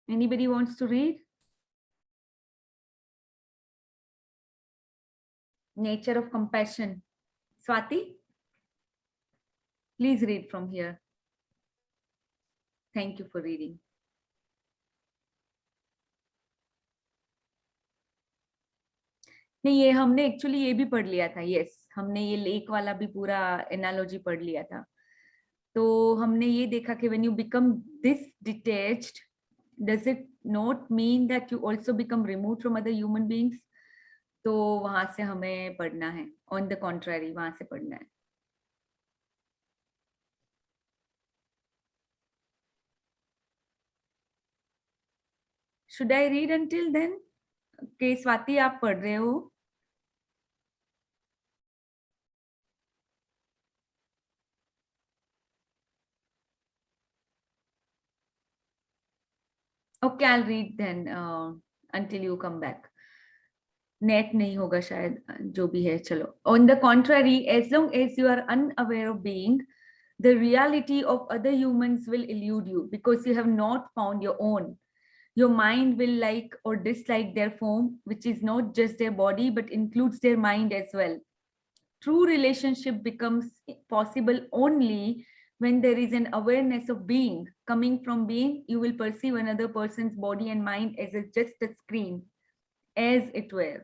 Anybody wants to read? Nature of compassion. Swati, please read from here. Thank you for reading. नहीं, ये हमने actually ये भी पढ़ लिया था. यस, हमने ये लेक वाला भी पूरा एनालॉजी पढ़ लिया था. तो हमने ये देखा कि when you become this detached, does it not mean that you also become removed from other human beings? तो वहां से हमें पढ़ना है. On the contrary, वहां से पढ़ना है. Should I read until then? के स्वाति आप पढ़ रहे हो? Okay, I'll read then until you come back. Net नहीं होगा शायद, जो भी है. चलो. On the contrary, as long as you are unaware of being, the reality of other humans will elude you because you have not found your own. Your mind will like or dislike their form, which is not just their body but includes their mind as well. True relationship becomes possible only when there is an awareness of being. Coming from being, you will perceive another person's body and mind as just a screen, as it were.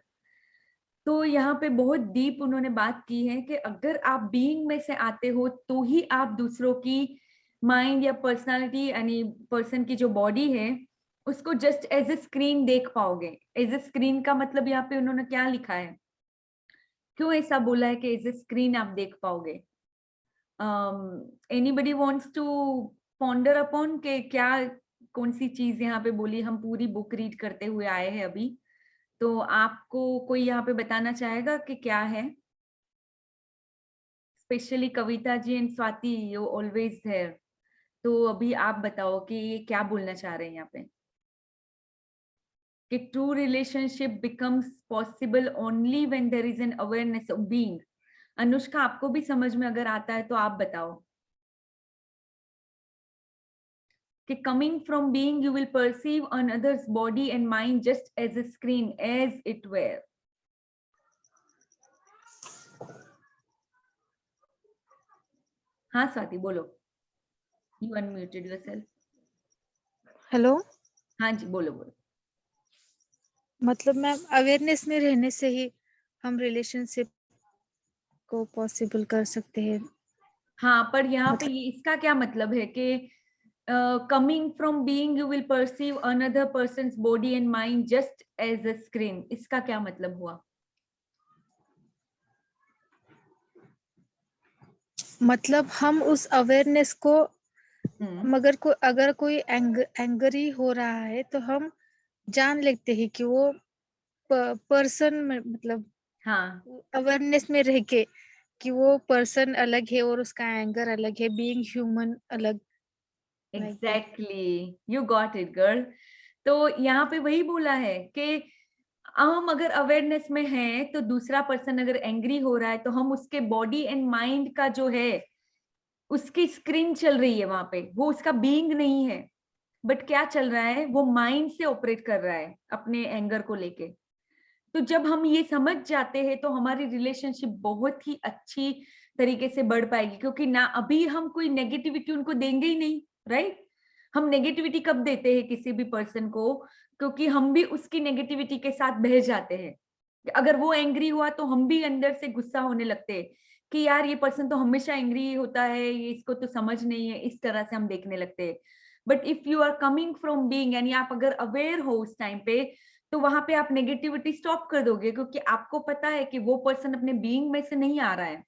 तो यहाँ पे बहुत deep उन्होंने बात की है कि अगर आप बीइंग में से आते हो तो ही आप दूसरों की माइंड या पर्सनालिटी यानी पर्सन की जो बॉडी है उसको जस्ट एज ए स्क्रीन देख पाओगे. एज ए स्क्रीन का मतलब यहाँ पे उन्होंने क्या लिखा है, क्यों ऐसा बोला है कि एज ए स्क्रीन आप देख पाओगे? Anybody wants to ponder upon के क्या कौन सी चीज यहाँ पे बोली? हम पूरी बुक रीड करते हुए आए हैं अभी, तो आपको कोई यहाँ पे बताना चाहेगा कि क्या है? Specially Kavita ji and Swati, you always there. तो अभी आप बताओ कि ये क्या बोलना चाह रहे हैं यहाँ पे? कि true relationship becomes possible only when there is an awareness of being. Anushka, आपको भी समझ में अगर आता है तो आप बताओ कि coming from being you will perceive another's body and mind just as a screen, as it were. हाँ स्वाति बोलो. You unmuted yourself. हेलो. हाँ जी बोलो बोलो. मतलब मैम अवेयरनेस में रहने से ही हम रिलेशनशिप को पॉसिबल कर सकते हैं. हाँ, पर यहाँ पे मतलब ये इसका क्या मतलब है कि coming from being you will perceive another person's body and mind just as a screen, इसका क्या मतलब हुआ? मतलब हम उस अवेयरनेस को अगर कोई एंगरी हो रहा है तो हम जान लेते हैं कि वो पर्सन में मतलब हाँ, अवेयरनेस में रह के कि वो पर्सन अलग है और उसका एंगर अलग है, बीइंग ह्यूमन अलग. Exactly, you got it girl. तो यहाँ पे वही बोला है कि हम अगर अवेयरनेस में हैं तो दूसरा पर्सन अगर एंग्री हो रहा है तो हम उसके बॉडी एंड माइंड का जो है उसकी स्क्रीन चल रही है वहां पे, वो उसका बीइंग नहीं है. बट क्या चल रहा है, वो माइंड से ऑपरेट कर रहा है अपने एंगर को लेके. तो जब हम ये समझ जाते हैं तो हमारी रिलेशनशिप बहुत ही अच्छी तरीके से बढ़ पाएगी, क्योंकि ना अभी हम कोई नेगेटिविटी उनको देंगे ही नहीं. राइट? हम नेगेटिविटी कब देते हैं किसी भी पर्सन को? क्योंकि हम भी उसकी नेगेटिविटी के साथ बह जाते हैं. अगर वो एंग्री हुआ तो हम भी अंदर से गुस्सा होने लगते हैं कि यार ये पर्सन तो हमेशा एंग्री होता है, ये इसको तो समझ नहीं है, इस तरह से हम देखने लगते हैं. But if you are coming from being, यानी आप अगर अवेयर हो उस टाइम पे, तो वहां पे आप नेगेटिविटी स्टॉप कर दोगे, क्योंकि आपको पता है कि वो पर्सन अपने बीइंग में से नहीं आ रहा है,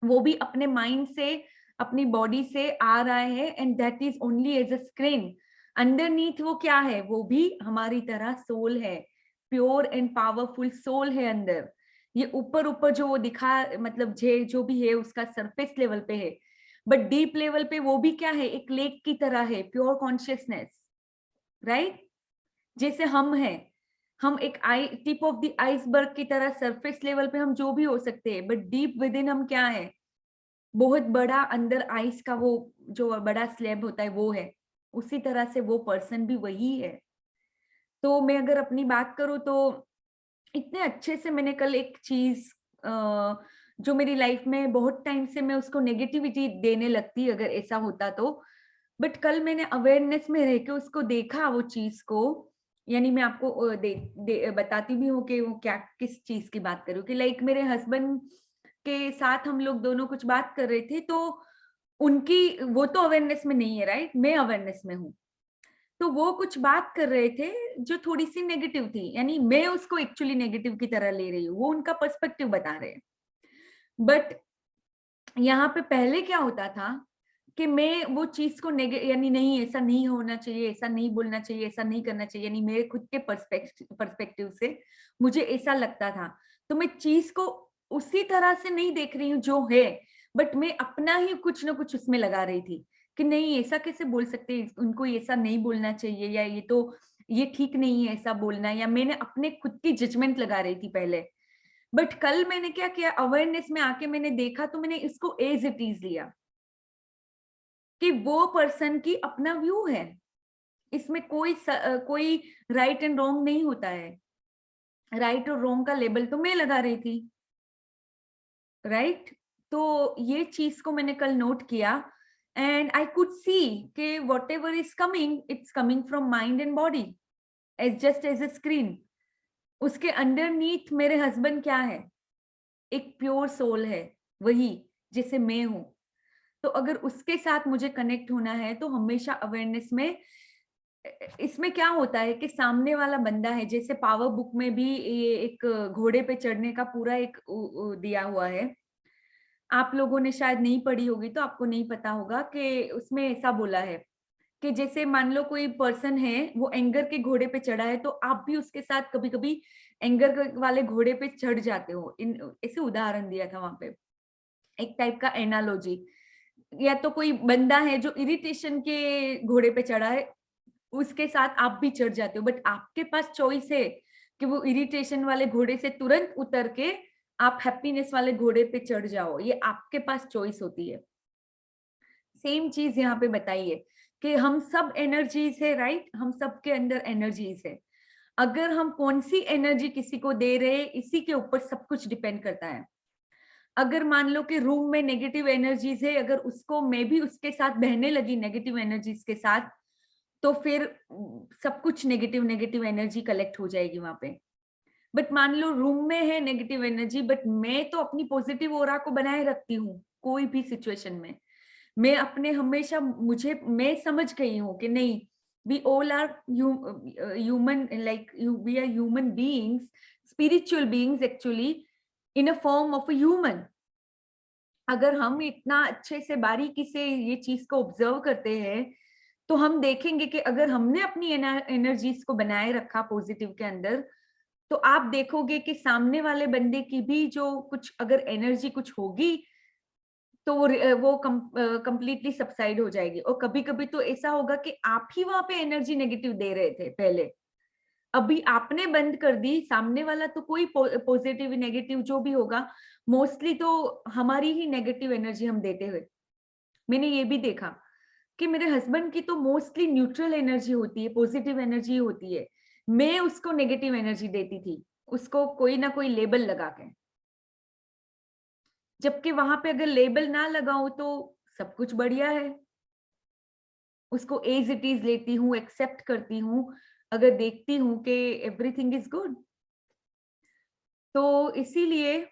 वो भी अपने माइंड से अपनी बॉडी से आ रहा है. And that is only as a screen. Underneath वो क्या है? वो भी हमारी तरह सोल है, प्योर एंड पावरफुल सोल है अंदर. ये ऊपर ऊपर जो वो दिखा मतलब जो भी है उसका सरफेस लेवल पे है, बट डीप लेवल पे वो भी क्या है? एक लेक की तरह है, प्योर कॉन्शियसनेस. राइट? जैसे हम हैं, हम एक टिप ऑफ द आइसबर्ग की तरह सरफेस लेवल पे हम जो भी हो सकते हैं, बट डीप विद इन हम क्या है? बहुत बड़ा अंदर आइस का वो जो बड़ा स्लैब होता है वो है, उसी तरह से वो पर्सन भी वही है। तो मैं अगर अपनी बात करूँ तो इतने अच्छे से मैंने कल एक चीज जो मेरी लाइफ में बहुत टाइम से मैं उसको नेगेटिविटी देने लगती अगर ऐसा होता तो, बट कल मैंने अवेयरनेस में रह के उसको देखा वो चीज को। यानी मैं आपको बताती भी हूँ कि वो क्या किस चीज की बात करूँ, कि लाइक मेरे हस्बैंड के साथ हम लोग दोनों कुछ बात कर रहे थे, तो उनकी वो तो अवेयरनेस में नहीं है, राइट, मैं अवेयरनेस में हूँ। तो वो कुछ बात कर रहे थे जो थोड़ी सी नेगेटिव थी, यानी मैं उसको एक्चुअली नेगेटिव की तरह ले रही हूँ, वो उनका पर्सपेक्टिव बता रहे हैं। बट यहाँ पे पहले क्या होता था कि मैं वो चीज को यानी नहीं ऐसा नहीं होना चाहिए, ऐसा नहीं बोलना चाहिए, ऐसा नहीं करना चाहिए, यानी मेरे खुद के पर्सपेक्टिव से मुझे ऐसा लगता था। तो मैं चीज को उसी तरह से नहीं देख रही हूँ जो है, बट मैं अपना ही कुछ ना कुछ उसमें लगा रही थी कि नहीं ऐसा कैसे बोल सकते हैं, उनको ऐसा नहीं बोलना चाहिए, या ये तो ये ठीक नहीं है ऐसा बोलना, या मैंने अपने खुद की जजमेंट लगा रही थी पहले। बट कल मैंने क्या किया, अवेयरनेस में आके मैंने देखा तो मैंने इसको एज इट इज लिया कि वो पर्सन की अपना व्यू है, इसमें कोई राइट एंड रॉन्ग नहीं होता है। राइट और रॉन्ग का लेबल तो मैं लगा रही थी, राइट। तो ये चीज को मैंने कल नोट किया एंड आई कुड सी कि whatever is coming, it's coming from mind and body as just as a screen. उसके अंडरनीथ मेरे हस्बैंड क्या है, एक प्योर सोल है, वही जैसे मैं हूं। तो अगर उसके साथ मुझे कनेक्ट होना है तो हमेशा अवेयरनेस में, इसमें क्या होता है कि सामने वाला बंदा है, जैसे पावर बुक में भी ये एक घोड़े पे चढ़ने का पूरा एक दिया हुआ है। आप लोगों ने शायद नहीं पढ़ी होगी तो आपको नहीं पता होगा कि उसमें ऐसा बोला है कि जैसे मान लो कोई पर्सन है वो एंगर के घोड़े पे चढ़ा है, तो आप भी उसके साथ कभी कभी एंगर वाले घोड़े पे चढ़ जाते हो। इन ऐसे उदाहरण दिया था वहां पे, एक टाइप का एनालॉजी। या तो कोई बंदा है जो इरिटेशन के घोड़े पे चढ़ा है, उसके साथ आप भी चढ़ जाते हो, बट आपके पास चॉइस है कि वो इरिटेशन वाले घोड़े से तुरंत उतर के आप हैप्पीनेस वाले घोड़े पे चढ़ जाओ, ये आपके पास चॉइस होती है। सेम चीज यहाँ पे बताइए कि हम सब एनर्जीज है, राइट, हम सबके अंदर एनर्जीज है। अगर हम कौन सी एनर्जी किसी को दे रहे हैं, इसी के ऊपर सब कुछ डिपेंड करता है। अगर मान लो कि रूम में नेगेटिव एनर्जीज है, अगर उसको मैं भी उसके साथ बहने लगी नेगेटिव एनर्जीज के साथ, तो फिर सब कुछ नेगेटिव नेगेटिव एनर्जी कलेक्ट हो जाएगी वहां पे। बट मान लो रूम में है नेगेटिव एनर्जी, बट मैं तो अपनी पॉजिटिव ऑरा को बनाए रखती हूँ कोई भी सिचुएशन में। मैं अपने हमेशा मैं समझ गई हूँ कि नहीं, we all are human, like we are human beings, spiritual beings actually, in a form of a human. अगर हम इतना अच्छे से बारीकी से ये चीज को ऑब्जर्व करते हैं तो हम देखेंगे कि अगर हमने अपनी एनर्जीज को बनाए रखा पॉजिटिव के अंदर, तो आप देखोगे कि सामने वाले बंदे की भी जो कुछ अगर एनर्जी कुछ होगी तो वो कंप्लीटली सबसाइड हो जाएगी। और कभी कभी तो ऐसा होगा कि आप ही वहां पे एनर्जी नेगेटिव दे रहे थे पहले, अभी आपने बंद कर दी, सामने वाला तो कोई पॉजिटिव नेगेटिव जो भी होगा, मोस्टली तो हमारी ही नेगेटिव एनर्जी हम देते हुए। मैंने ये भी देखा कि मेरे हस्बैंड की तो मोस्टली न्यूट्रल एनर्जी होती है, पॉजिटिव एनर्जी होती है, मैं उसको नेगेटिव एनर्जी देती थी, उसको कोई ना कोई लेबल लगा के। जबकि वहां पे अगर लेबल ना लगाऊं तो सब कुछ बढ़िया है, उसको एज इट इज लेती हूँ, एक्सेप्ट करती हूँ, अगर देखती हूँ कि एवरीथिंग इज गुड। तो इसीलिए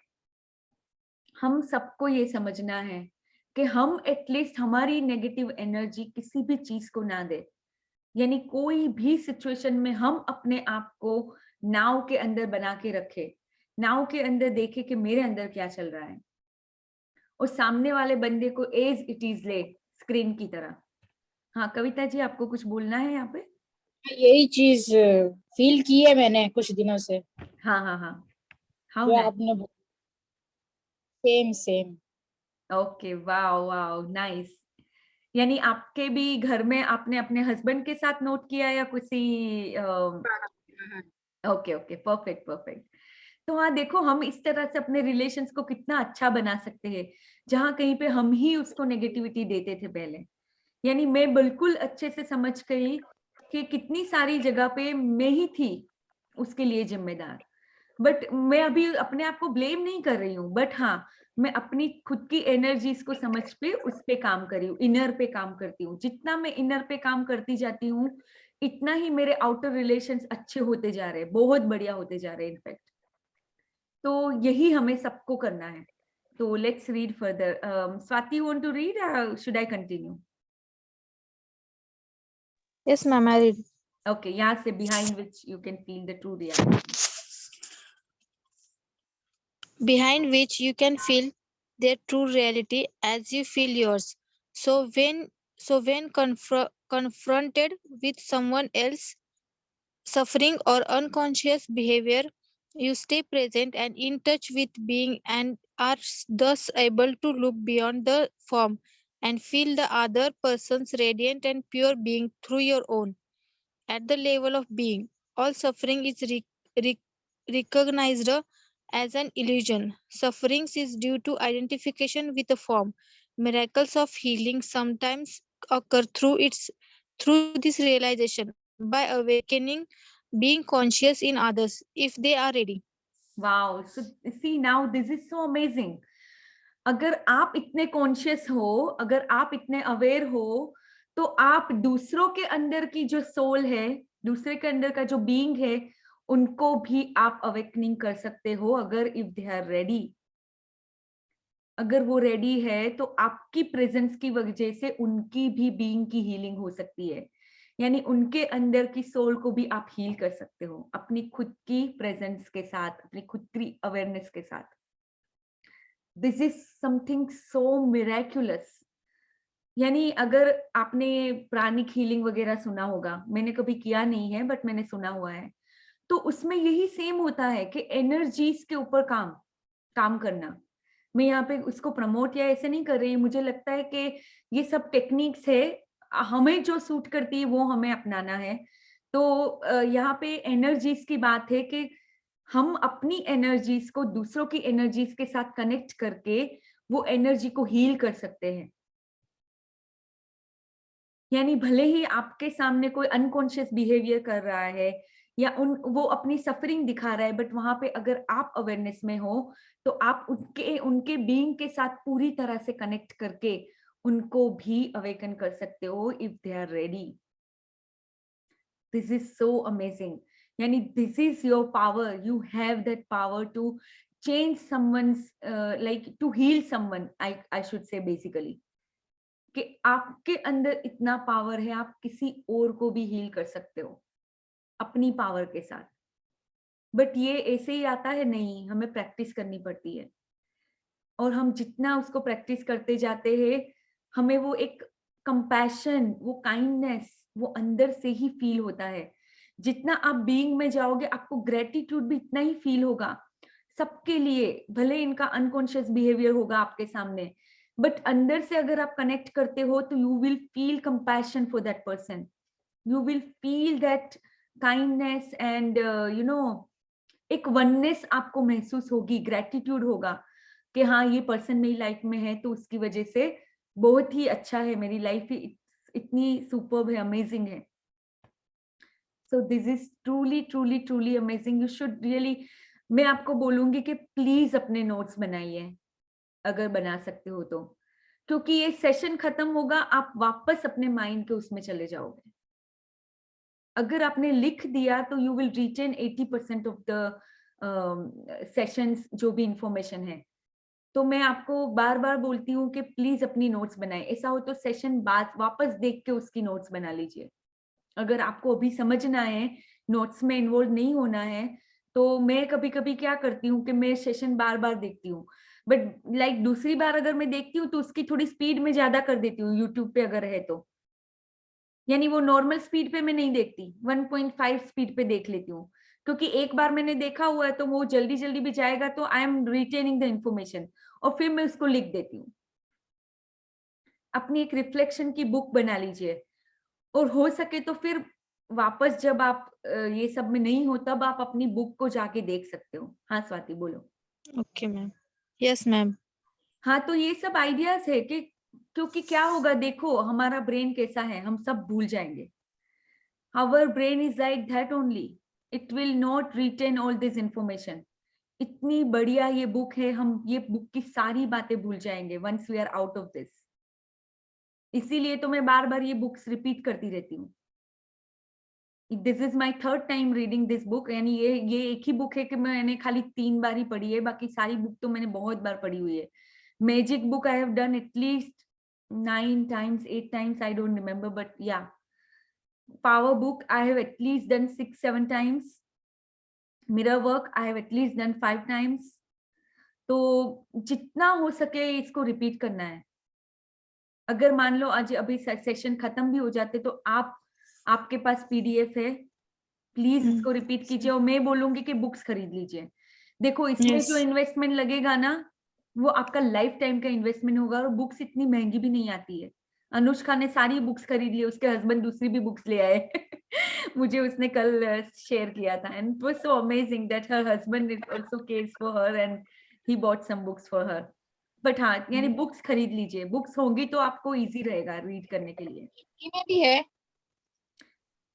हम सबको ये समझना है कि हम एटलीस्ट हमारी नेगेटिव एनर्जी किसी भी चीज को ना दे, यानी कोई भी सिचुएशन में हम अपने आप को नाव के अंदर बना के रखे, नाव के अंदर देखे कि मेरे अंदर क्या चल रहा है, और सामने वाले बंदे को एज इट इज ले, स्क्रीन की तरह। हाँ कविता जी, आपको कुछ बोलना है यहाँ पे? यही चीज फील की है मैंने कुछ दिनों से, हाँ हाँ हाँ, हाउ जो नाइस। आपने same same. Okay, wow wow, nice. यानी आपके भी घर में आपने अपने हस्बैंड के साथ नोट किया या किसी? Okay okay, perfect perfect. तो हाँ देखो, हम इस तरह से अपने रिलेशंस को कितना अच्छा बना सकते हैं, जहां कहीं पे हम ही उसको नेगेटिविटी देते थे पहले। यानी मैं बिल्कुल अच्छे से समझ गई कि कितनी सारी जगह पे मैं ही थी उसके लिए जिम्मेदार। बट मैं अभी अपने आप को ब्लेम नहीं कर रही हूँ, बट हाँ, मैं अपनी खुद की एनर्जीज को समझ पे उस पे काम कर रही हूँ, इनर पे काम करती हूँ। जितना मैं इनर पे काम करती जाती हूँ, इतना ही मेरे आउटर रिलेशंस अच्छे होते जा रहे हैं, बहुत बढ़िया होते जा रहे हैं इनफैक्ट। तो यही हमें सबको करना है। तो let's read further. Swati, want to read? Should I continue? Yes, ma'am, I read. Okay, यहाँ से behind which you can feel the true reality. Behind which you can feel their true reality as you feel yours. So when confronted with someone else suffering or unconscious behavior, you stay present and in touch with being and are thus able to look beyond the form and feel the other person's radiant and pure being through your own. At the level of being, all suffering is re- recognized as an illusion. Suffering is due to identification with a form. Miracles of healing sometimes occur through this realization by awakening being conscious in others if they are ready. Wow, so see, now this is so amazing. अगर आप इतने conscious हो, अगर आप इतने aware हो, तो आप दूसरों के अंदर की जो सोल है, दूसरे के अंदर का जो बीइंग है, उनको भी आप अवेकनिंग कर सकते हो अगर इफ दे आर रेडी। अगर वो रेडी है तो आपकी प्रेजेंस की वजह से उनकी भी बीइंग की हीलिंग हो सकती है। यानी उनके अंदर की सोल को भी आप हील कर सकते हो अपनी खुद की प्रेजेंस के साथ, अपनी खुद की अवेयरनेस के साथ। This is something so miraculous. यानी अगर आपने प्राणिक हीलिंग वगैरह सुना होगा, मैंने कभी किया नहीं है बट मैंने सुना हुआ है, तो उसमें यही सेम होता है कि एनर्जीज के ऊपर काम काम करना। मैं यहाँ पे उसको प्रमोट या ऐसे नहीं कर रही, मुझे लगता है कि ये सब टेक्निक्स है, हमें जो सूट करती है वो हमें अपनाना है। तो यहाँ पे एनर्जीज की बात है कि हम अपनी एनर्जीज को दूसरों की एनर्जीज के साथ कनेक्ट करके वो एनर्जी को हील कर सकते हैं। यानी भले ही आपके सामने कोई अनकॉन्शियस बिहेवियर कर रहा है या वो अपनी सफरिंग दिखा रहा है, बट वहां पे अगर आप अवेयरनेस में हो तो आप उनके बीइंग के साथ पूरी तरह से कनेक्ट करके उनको भी अवेकन कर सकते हो if they are ready. This is so amazing. यानी this is your power, you have that power to change someone's, like to heal someone, I should say basically कि आपके अंदर इतना पावर है, आप किसी और को भी हील कर सकते हो अपनी पावर के साथ। बट ये ऐसे ही आता है नहीं, हमें प्रैक्टिस करनी पड़ती है। और हम जितना उसको प्रैक्टिस करते जाते हैं, हमें वो एक कंपैशन, वो काइंडनेस, वो अंदर से ही फील होता है। जितना आप बीइंग में जाओगे, आपको ग्रेटिट्यूड भी इतना ही फील होगा सबके लिए। भले इनका अनकॉन्शियस बिहेवियर होगा आपके सामने, बट अंदर से अगर आप कनेक्ट करते हो तो you will feel compassion for that person, you will feel that kindness and you know एक वननेस आपको महसूस होगी, ग्रेटिट्यूड होगा कि हाँ, ये पर्सन मेरी लाइफ में है तो उसकी वजह से बहुत ही अच्छा है, मेरी लाइफ इतनी सुपर्ब है, अमेजिंग है। सो this is truly truly truly amazing. You should really, मैं आपको बोलूंगी कि प्लीज अपने नोट्स बनाइए अगर बना सकते हो तो, क्योंकि ये सेशन खत्म होगा, आप वापस अपने माइंड के उसमें चले जाओगे। अगर आपने लिख दिया तो you will retain 80% of the sessions, जो भी इंफॉर्मेशन है। तो मैं आपको बार बार बोलती हूँ कि प्लीज अपनी नोट्स बनाएं। ऐसा हो तो सेशन बाद वापस देख के उसकी नोट्स बना लीजिए। अगर आपको अभी समझना है, नोट्स में इन्वॉल्व नहीं होना है, तो मैं कभी कभी क्या करती हूँ कि मैं सेशन बार बार देखती हूँ, बट लाइक दूसरी बार अगर मैं देखती हूँ तो उसकी थोड़ी स्पीड में ज्यादा कर देती हूँ, यूट्यूब पे अगर है तो। यानी वो नॉर्मल स्पीड पे मैं नहीं देखती, 1.5 स्पीड पे देख लेती हूँ, क्योंकि एक बार मैंने देखा हुआ है तो वो जल्दी जल्दी भी जाएगा, तो I am retaining the information और फिर मैं उसको लिख देती हूँ। अपनी एक रिफ्लेक्शन की बुक बना लीजिए, और हो सके तो फिर वापस जब आप ये सब में नहीं हो तब आप अपनी बुक को जाके देख सकते हो। हाँ स्वाति, बोलो। Okay, ma'am. Yes, ma'am. हाँ, तो ये सब आइडियाज है कि क्योंकि क्या होगा, देखो हमारा ब्रेन कैसा है, हम सब भूल जाएंगे. Our brain is like that only. It will not retain all this information. इतनी बढ़िया ये बुक है, हम ये बुक की सारी बातें भूल जाएंगे once we are out of this. इसीलिए तो मैं बार बार ये बुक्स रिपीट करती रहती हूँ. This is my third time reading this book. यानी ये एक ही बुक है कि मैंने खाली 3 बार ही पढ़ी है, बाकी सारी बुक तो मैंने बहुत बार पढ़ी हुई है. Magic book I have done at least 9 times, 8 times, I don't remember, but yeah. Power book I have at least done 6-7 times. Mirror work I have at least done 5 times. तो जितना हो सके इसको रिपीट करना है. अगर मान लो आज अभी सेशन खत्म भी हो जाते तो आपके पास पीडीएफ है, प्लीज इसको रिपीट कीजिए. और मैं बोलूंगी कि बुक्स खरीद लीजिए. देखो इसमें जो इन्वेस्टमेंट लगेगा ना, वो आपका लाइफ टाइम का इन्वेस्टमेंट होगा. और बुक्स इतनी महंगी भी नहीं आती है. अनुष्का ने सारी बुक्स खरीद ली, उसके हस्बैंड दूसरी भी बुक्स ले आए. मुझे उसने कल शेयर किया था, and it was so amazing that her husband also cares for her and he bought some books for her. But हाँ, यानी बुक्स खरीद लीजिए. बुक्स होंगी तो आपको इजी रहेगा रीड करने के लिए. हिंदी में भी है?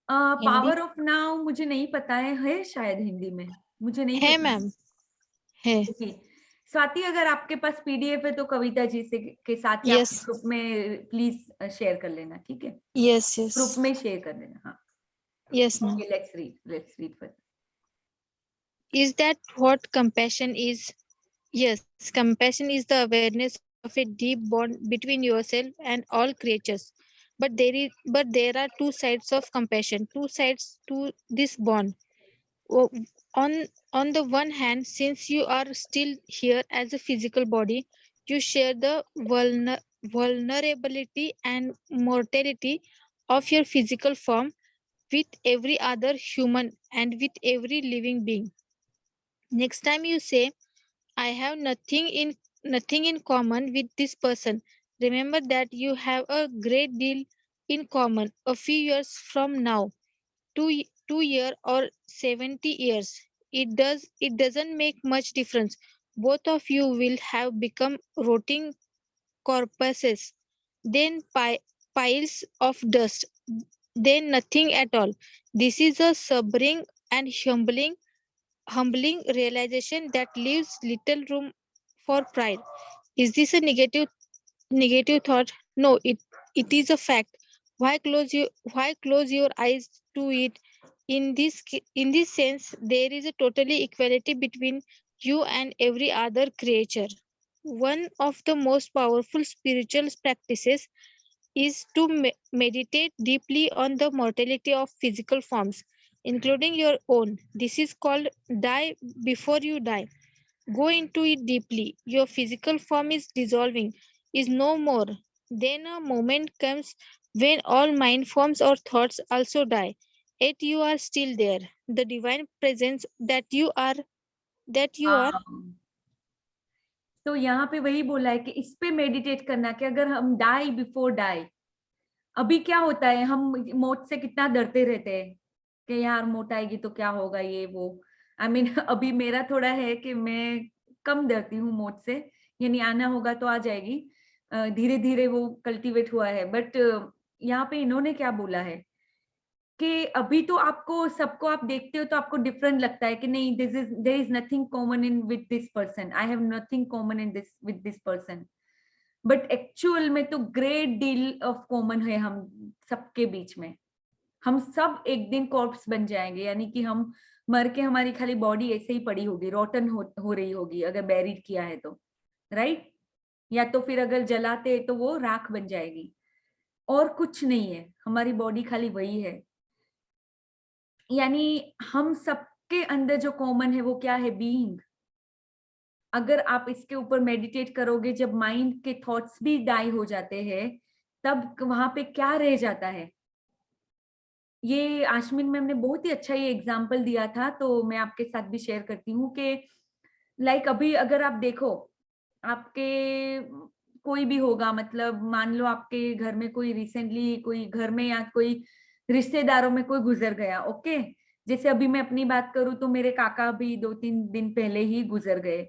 पावर ऑफ नाउ मुझे नहीं पता है शायद हिंदी में, मुझे नहीं है पता. मैम, है. स्वाति, अगर आपके पास पीडीएफ है तो कविता जी से के साथ या Yes. ग्रुप में प्लीज शेयर कर लेना. ठीक है, Yes, ग्रुप yes. में शेयर कर देना. हाँ, Yes, ma'am. okay, let's read first. Is that what compassion is? Yes, compassion is the awareness of a deep bond between yourself and all creatures. But there are two sides of compassion, two sides to this bond. O- on the one hand, since you are still here as a physical body, you share the vulnerability and mortality of your physical form with every other human and with every living being. Next time you say, I have nothing in common with this person, remember that you have a great deal in common. A few years from now, 2 year or 70 years, it doesn't make much difference. Both of you will have become rotting corpses, then piles of dust, then nothing at all. This is a sobering and humbling realization that leaves little room for pride. Is this a negative thought? No, it is a fact. Why close your eyes to it? In this sense, there is a totally equality between you and every other creature. One of the most powerful spiritual practices is to meditate deeply on the mortality of physical forms, including your own. This is called die before you die. Go into it deeply. Your physical form is dissolving, is no more. Then a moment comes when all mind forms or thoughts also die. Yet you are still there. The divine presence that you are. तो यहाँ पे वही बोला है कि इस पे meditate करना कि अगर हम डाई बिफोर डाई. अभी क्या होता है, हम मौत से कितना डरते रहते हैं कि यार मौत आएगी तो क्या होगा, ये वो. आई मीन अभी मेरा थोड़ा है कि मैं कम डरती हूँ मौत से, यानी आना होगा तो आ जाएगी. धीरे धीरे वो कल्टीवेट हुआ है. बट यहाँ पे इन्होंने क्या बोला है कि अभी तो आपको सबको आप देखते हो तो आपको डिफरेंट लगता है कि नहीं, there is nothing common in with this person, I have nothing common in this with this person. But actual में तो ग्रेट डील ऑफ कॉमन है हम सबके बीच में. हम सब एक दिन कॉर्प्स बन जाएंगे, यानी कि हम मर के हमारी खाली बॉडी ऐसे ही पड़ी होगी, रोटन हो रही होगी अगर बैरिड किया है तो, राइट. या तो फिर अगर जलाते तो वो राख बन जाएगी, और कुछ नहीं है, हमारी बॉडी खाली वही है. यानी हम सबके अंदर जो कॉमन है वो क्या है, बीइंग. अगर आप इसके ऊपर मेडिटेट करोगे, जब माइंड के थॉट्स भी डाई हो जाते हैं, तब वहां पे क्या रह जाता है. ये आशमीन मैम ने बहुत ही अच्छा ये एग्जांपल दिया था, तो मैं आपके साथ भी शेयर करती हूँ कि लाइक अभी अगर आप देखो, आपके कोई भी होगा, मतलब मान लो आपके घर में कोई रिसेंटली कोई घर में या कोई रिश्तेदारों में कोई गुजर गया. ओके, जैसे अभी मैं अपनी बात करूं तो मेरे काका भी 2-3 दिन पहले ही गुजर गए.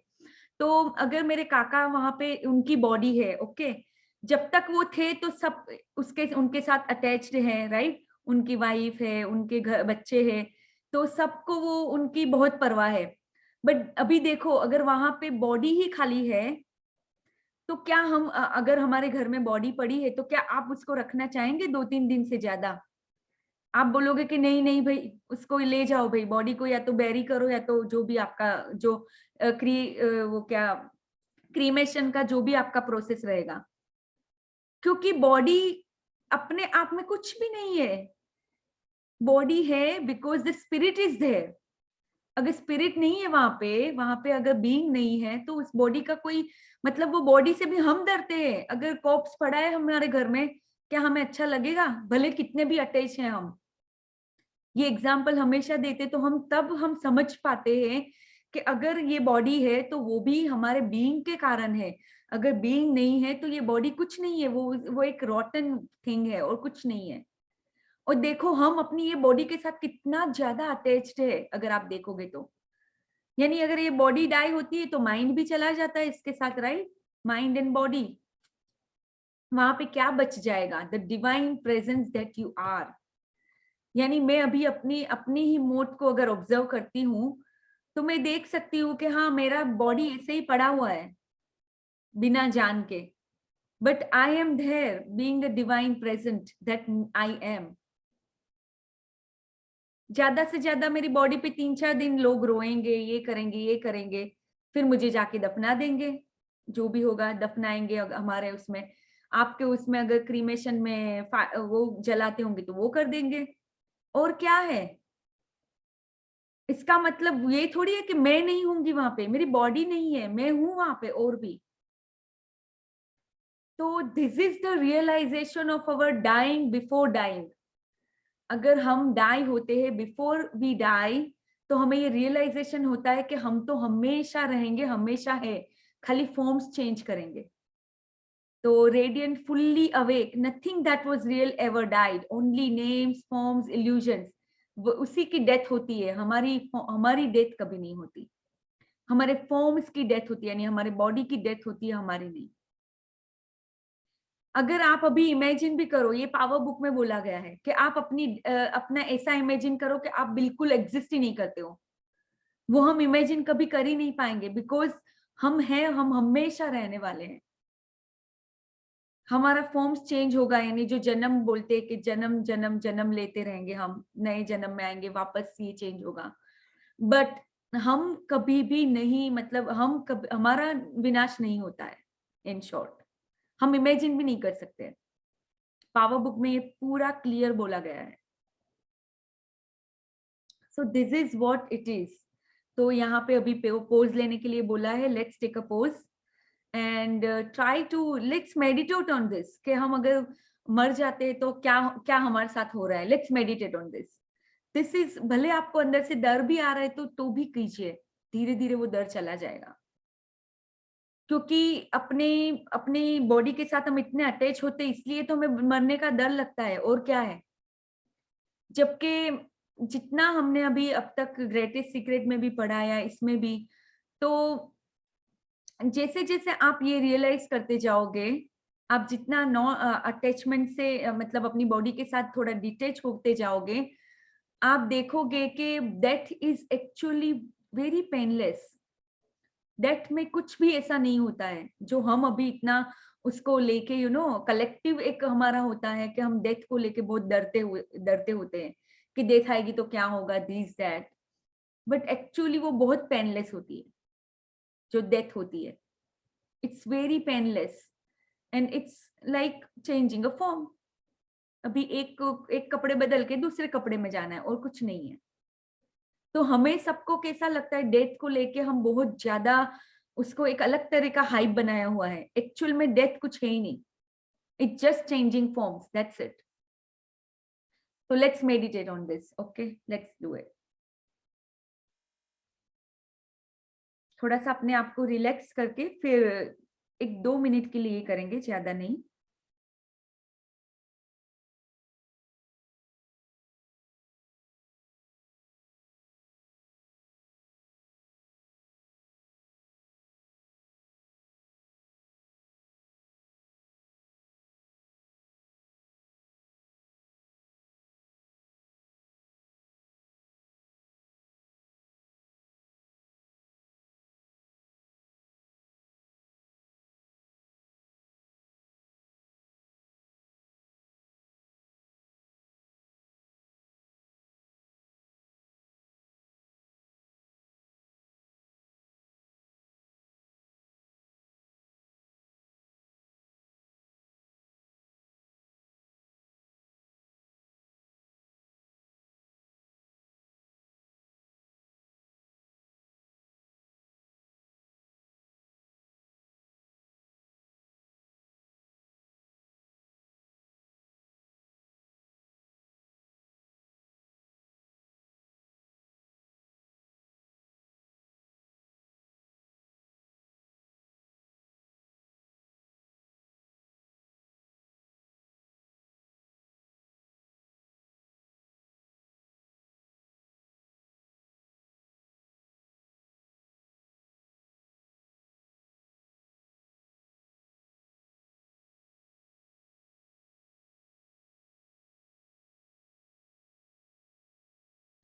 तो अगर मेरे काका वहां पे उनकी बॉडी है, ओके, जब तक वो थे तो सब उसके उनके साथ अटैच्ड है, राइट? उनकी वाइफ है, उनके घर बच्चे हैं, तो सबको वो उनकी बहुत परवाह है। बट अभी देखो, अगर वहां पे बॉडी ही खाली है, तो क्या हम अगर हमारे घर में बॉडी पड़ी है तो क्या आप उसको रखना चाहेंगे 2-3 दिन से ज्यादा? आप बोलोगे कि नहीं नहीं भाई, उसको ले जाओ भाई, बॉडी को या तो बैरी करो, या तो जो भी आपका जो वो क्या क्रीमेशन का जो भी आपका प्रोसेस रहेगा, क्योंकि बॉडी अपने आप में कुछ भी नहीं है। बॉडी है because the spirit is there. अगर स्पिरिट नहीं है वहां पे अगर बीइंग नहीं है, तो उस बॉडी का कोई मतलब, वो बॉडी से भी हम डरते हैं। अगर कॉप्स पड़ा है हमारे घर में, क्या हमें अच्छा लगेगा? भले कितने भी अटैच हैं हम। ये एग्जाम्पल हमेशा देते, तो हम तब हम समझ पाते हैं कि अगर ये बॉडी है तो वो भी हमारे बीइंग के कारण है। अगर बीइंग नहीं है तो ये बॉडी कुछ नहीं है, वो एक रॉटन थिंग है और कुछ नहीं है। और देखो हम अपनी ये बॉडी के साथ कितना ज्यादा अटैच्ड है, अगर आप देखोगे तो। यानी अगर ये बॉडी डाई होती है तो माइंड भी चला जाता है इसके साथ, राइट? माइंड एंड बॉडी, वहां पे क्या बच जाएगा? The divine presence that you are. यानी मैं अभी अपनी अपनी ही मोड को अगर ऑब्जर्व करती हूँ, तो मैं देख सकती हूँ कि हाँ, मेरा बॉडी ऐसे ही पड़ा हुआ है बिना जान के, but I am there being the divine present that I am. ज्यादा से ज्यादा मेरी बॉडी पे 3-4 दिन लोग रोएंगे, ये करेंगे ये करेंगे, फिर मुझे जाके दफना देंगे। जो भी होगा दफनाएंगे हमारे उसमें, आपके उसमें अगर क्रीमेशन में वो जलाते होंगे तो वो कर देंगे। और क्या है? इसका मतलब ये थोड़ी है कि मैं नहीं होंगी वहां पे, मेरी बॉडी नहीं है, मैं हूं वहां पे और भी। तो this is the realisation of our dying before dying. अगर हम डाई होते हैं बिफोर वी डाई, तो हमें ये रियलाइजेशन होता है कि हम तो हमेशा रहेंगे, हमेशा है, खाली फॉर्म्स चेंज करेंगे। तो radiant, fully awake, nothing that was real ever died, only names, forms, illusions. वो उसी की डेथ होती है, हमारी हमारी डेथ कभी नहीं होती। हमारे फॉर्म्स की डेथ होती है, यानी हमारे बॉडी की डेथ होती है, हमारी नहीं। अगर आप अभी इमेजिन भी करो, ये पावर बुक में बोला गया है कि आप अपना ऐसा इमेजिन करो कि आप बिल्कुल एग्जिस्ट ही नहीं करते हो। वो हम इमेजिन कभी कर ही नहीं पाएंगे, बिकॉज हम हैं, हम हमेशा रहने वाले हैं। हमारा फॉर्म्स चेंज होगा, यानी जो जन्म बोलते हैं कि जन्म जन्म जन्म लेते रहेंगे, हम नए जन्म में आएंगे, वापस ये चेंज होगा। बट हम कभी भी नहीं, मतलब हम कभी, हमारा विनाश नहीं होता है। इन शॉर्ट, हम इमेजिन भी नहीं कर सकते। पावर बुक में ये पूरा क्लियर बोला गया है। सो this is what it is. तो यहाँ पे अभी पोज लेने के लिए बोला है, let's take a pause and try to, let's meditate on this, कि हम अगर मर जाते हैं तो क्या क्या हमारे साथ हो रहा है। Let's meditate on this. This is, भले आपको अंदर से डर भी आ रहा है तो भी कीजिए, धीरे धीरे वो डर चला जाएगा। क्योंकि अपने अपनी बॉडी के साथ हम इतने अटैच होते, इसलिए तो हमें मरने का डर लगता है, और क्या है। जबकि जितना हमने अभी अब तक ग्रेटेस्ट सीक्रेट में भी पढ़ा या इसमें भी, तो जैसे जैसे आप ये रियलाइज करते जाओगे, आप जितना नॉ अटैचमेंट से मतलब अपनी बॉडी के साथ थोड़ा डिटेच होते जाओगे, आप देखोगे कि death is actually very painless. Death में कुछ भी ऐसा नहीं होता है जो हम अभी इतना उसको लेके, कलेक्टिव एक हमारा होता है कि हम डेथ को लेके बहुत डरते होते हैं कि डेथ आएगी तो क्या होगा, दिस दैट। बट एक्चुअली वो बहुत पेनलेस होती है, जो डेथ होती है। It's very painless and it's like changing a form. अभी एक एक कपड़े बदल के दूसरे कपड़े में जाना है, और कुछ नहीं है। तो हमें सबको कैसा लगता है, डेथ को लेके हम बहुत ज्यादा उसको एक अलग तरह का हाइप बनाया हुआ है। एक्चुअल में डेथ कुछ है ही नहीं, it's just changing forms, that's it. So let's meditate on this. Okay, let's do it. थोड़ा सा अपने आप को रिलैक्स करके फिर 1-2 मिनट के लिए करेंगे, ज्यादा नहीं।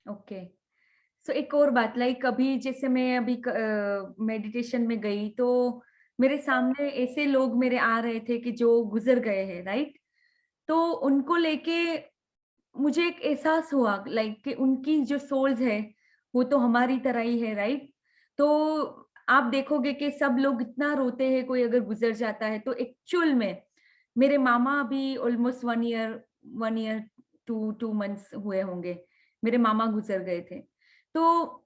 ओके। सो एक और बात, लाइक अभी जैसे मैं अभी मेडिटेशन में गई तो मेरे सामने ऐसे लोग मेरे आ रहे थे कि जो गुजर गए हैं, राइट? तो उनको लेके मुझे एक एहसास हुआ लाइक कि उनकी जो सोल्स है वो तो हमारी तरह ही है, राइट? तो आप देखोगे कि सब लोग इतना रोते हैं कोई अगर गुजर जाता है, तो एक्चुअल में मेरे मामा अभी ऑलमोस्ट 1 ईयर 2 मंथ्स हुए होंगे, मेरे मामा गुजर गए थे। तो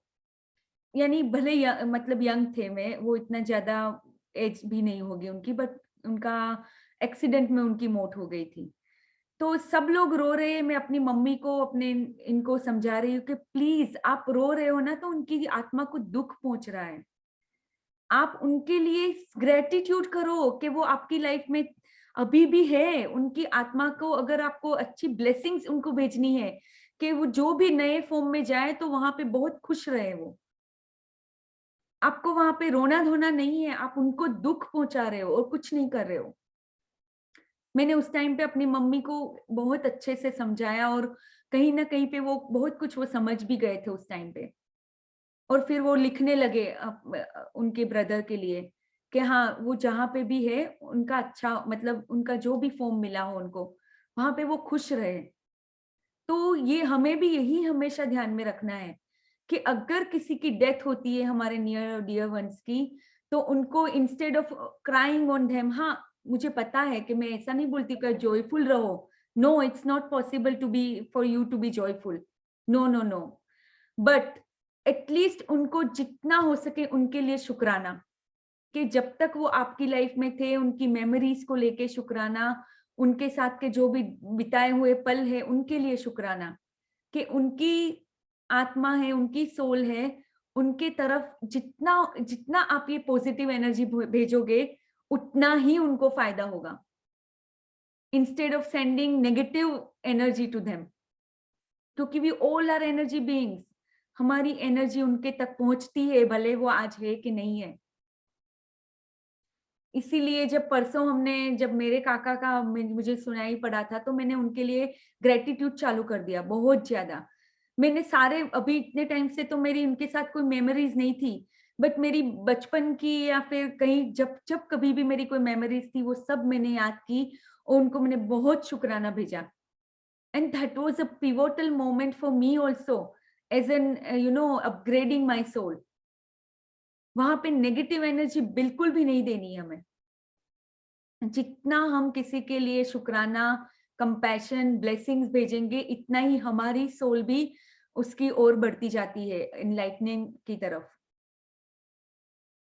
यानी भले मतलब यंग थे, मैं वो इतना ज्यादा एज भी नहीं होगी उनकी, बट उनका एक्सीडेंट में उनकी मौत हो गई थी। तो सब लोग रो रहे हैं, मैं अपनी मम्मी को अपने इनको समझा रही हूँ कि प्लीज आप रो रहे हो ना तो उनकी आत्मा को दुख पहुंच रहा है। आप उनके लिए ग्रेटिट्यूड करो कि वो आपकी लाइफ में अभी भी है। उनकी आत्मा को अगर आपको अच्छी ब्लेसिंग्स उनको भेजनी है कि वो जो भी नए फॉर्म में जाए तो वहां पे बहुत खुश रहे वो। आपको वहां पे रोना धोना नहीं है, आप उनको दुख पहुंचा रहे हो और कुछ नहीं कर रहे हो। मैंने उस टाइम पे अपनी मम्मी को बहुत अच्छे से समझाया और कहीं ना कहीं पे वो बहुत कुछ वो समझ भी गए थे उस टाइम पे। और फिर वो लिखने लगे उनके ब्रदर के लिए कि हाँ वो जहाँ पे भी है उनका अच्छा मतलब उनका जो भी फॉर्म मिला हो उनको वहां पे वो खुश रहे। तो ये हमें भी यही हमेशा ध्यान में रखना है कि अगर किसी की डेथ होती है हमारे नियर और डियर वंस की, तो उनको instead of crying on them, हाँ मुझे पता है कि मैं ऐसा नहीं बोलती कि जॉयफुल रहो। No, it's not possible to be for you to be joyful. No no no. But at least उनको जितना हो सके उनके लिए शुक्राना, कि जब तक वो आपकी लाइफ में थे उनकी मेमोरीज को लेके शुक्राना, उनके साथ के जो भी बिताए हुए पल है उनके लिए शुक्राना, कि उनकी आत्मा है, उनकी सोल है, उनके तरफ जितना जितना आप ये पॉजिटिव एनर्जी भेजोगे उतना ही उनको फायदा होगा, instead of sending negative energy to them. क्योंकि we all are energy beings, हमारी एनर्जी उनके तक पहुंचती है भले वो आज है कि नहीं है। इसीलिए जब परसों हमने जब मेरे काका का मुझे सुनाई पड़ा था तो मैंने उनके लिए ग्रेटिट्यूड चालू कर दिया बहुत ज्यादा। मैंने सारे अभी इतने टाइम से तो मेरी उनके साथ कोई मेमोरीज नहीं थी, बट मेरी बचपन की या फिर कहीं जब जब कभी भी मेरी कोई मेमोरीज थी वो सब मैंने याद की और उनको मैंने बहुत शुक्राना भेजा। And that was a pivotal moment for me also, as an upgrading my soul. वहां पे नेगेटिव एनर्जी बिल्कुल भी नहीं देनी है हमें। जितना हम किसी के लिए शुक्राना, कंपैशन, ब्लेसिंग्स भेजेंगे इतना ही हमारी सोल भी उसकी ओर बढ़ती जाती है एनलाइटनिंग की तरफ।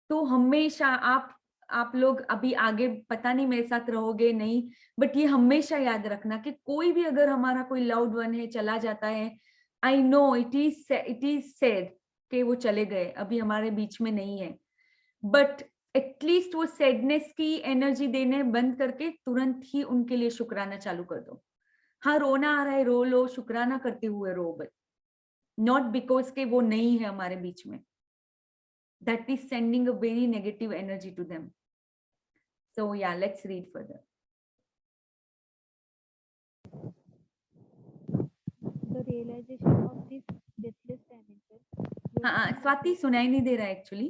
तो हमेशा आप लोग अभी आगे पता नहीं मेरे साथ रहोगे नहीं, बट ये हमेशा याद रखना कि कोई भी अगर हमारा कोई लव्ड वन है चला जाता है, I know it is sad कि वो चले गए अभी हमारे बीच में नहीं है, बट एटलीस्ट वो सैडनेस की एनर्जी देने बंद करके तुरंत ही उनके लिए शुक्राना चालू कर दो। हाँ रोना आ रहा है रो लो, शुक्राना करते हुए रो, बट नॉट बिकॉज के वो नहीं है हमारे बीच में। That is sending a very negative energy to them. So yeah let's read further. The realization of this deathless dimension. हाँ स्वाति सुनाई नहीं दे रहा है एक्चुअली,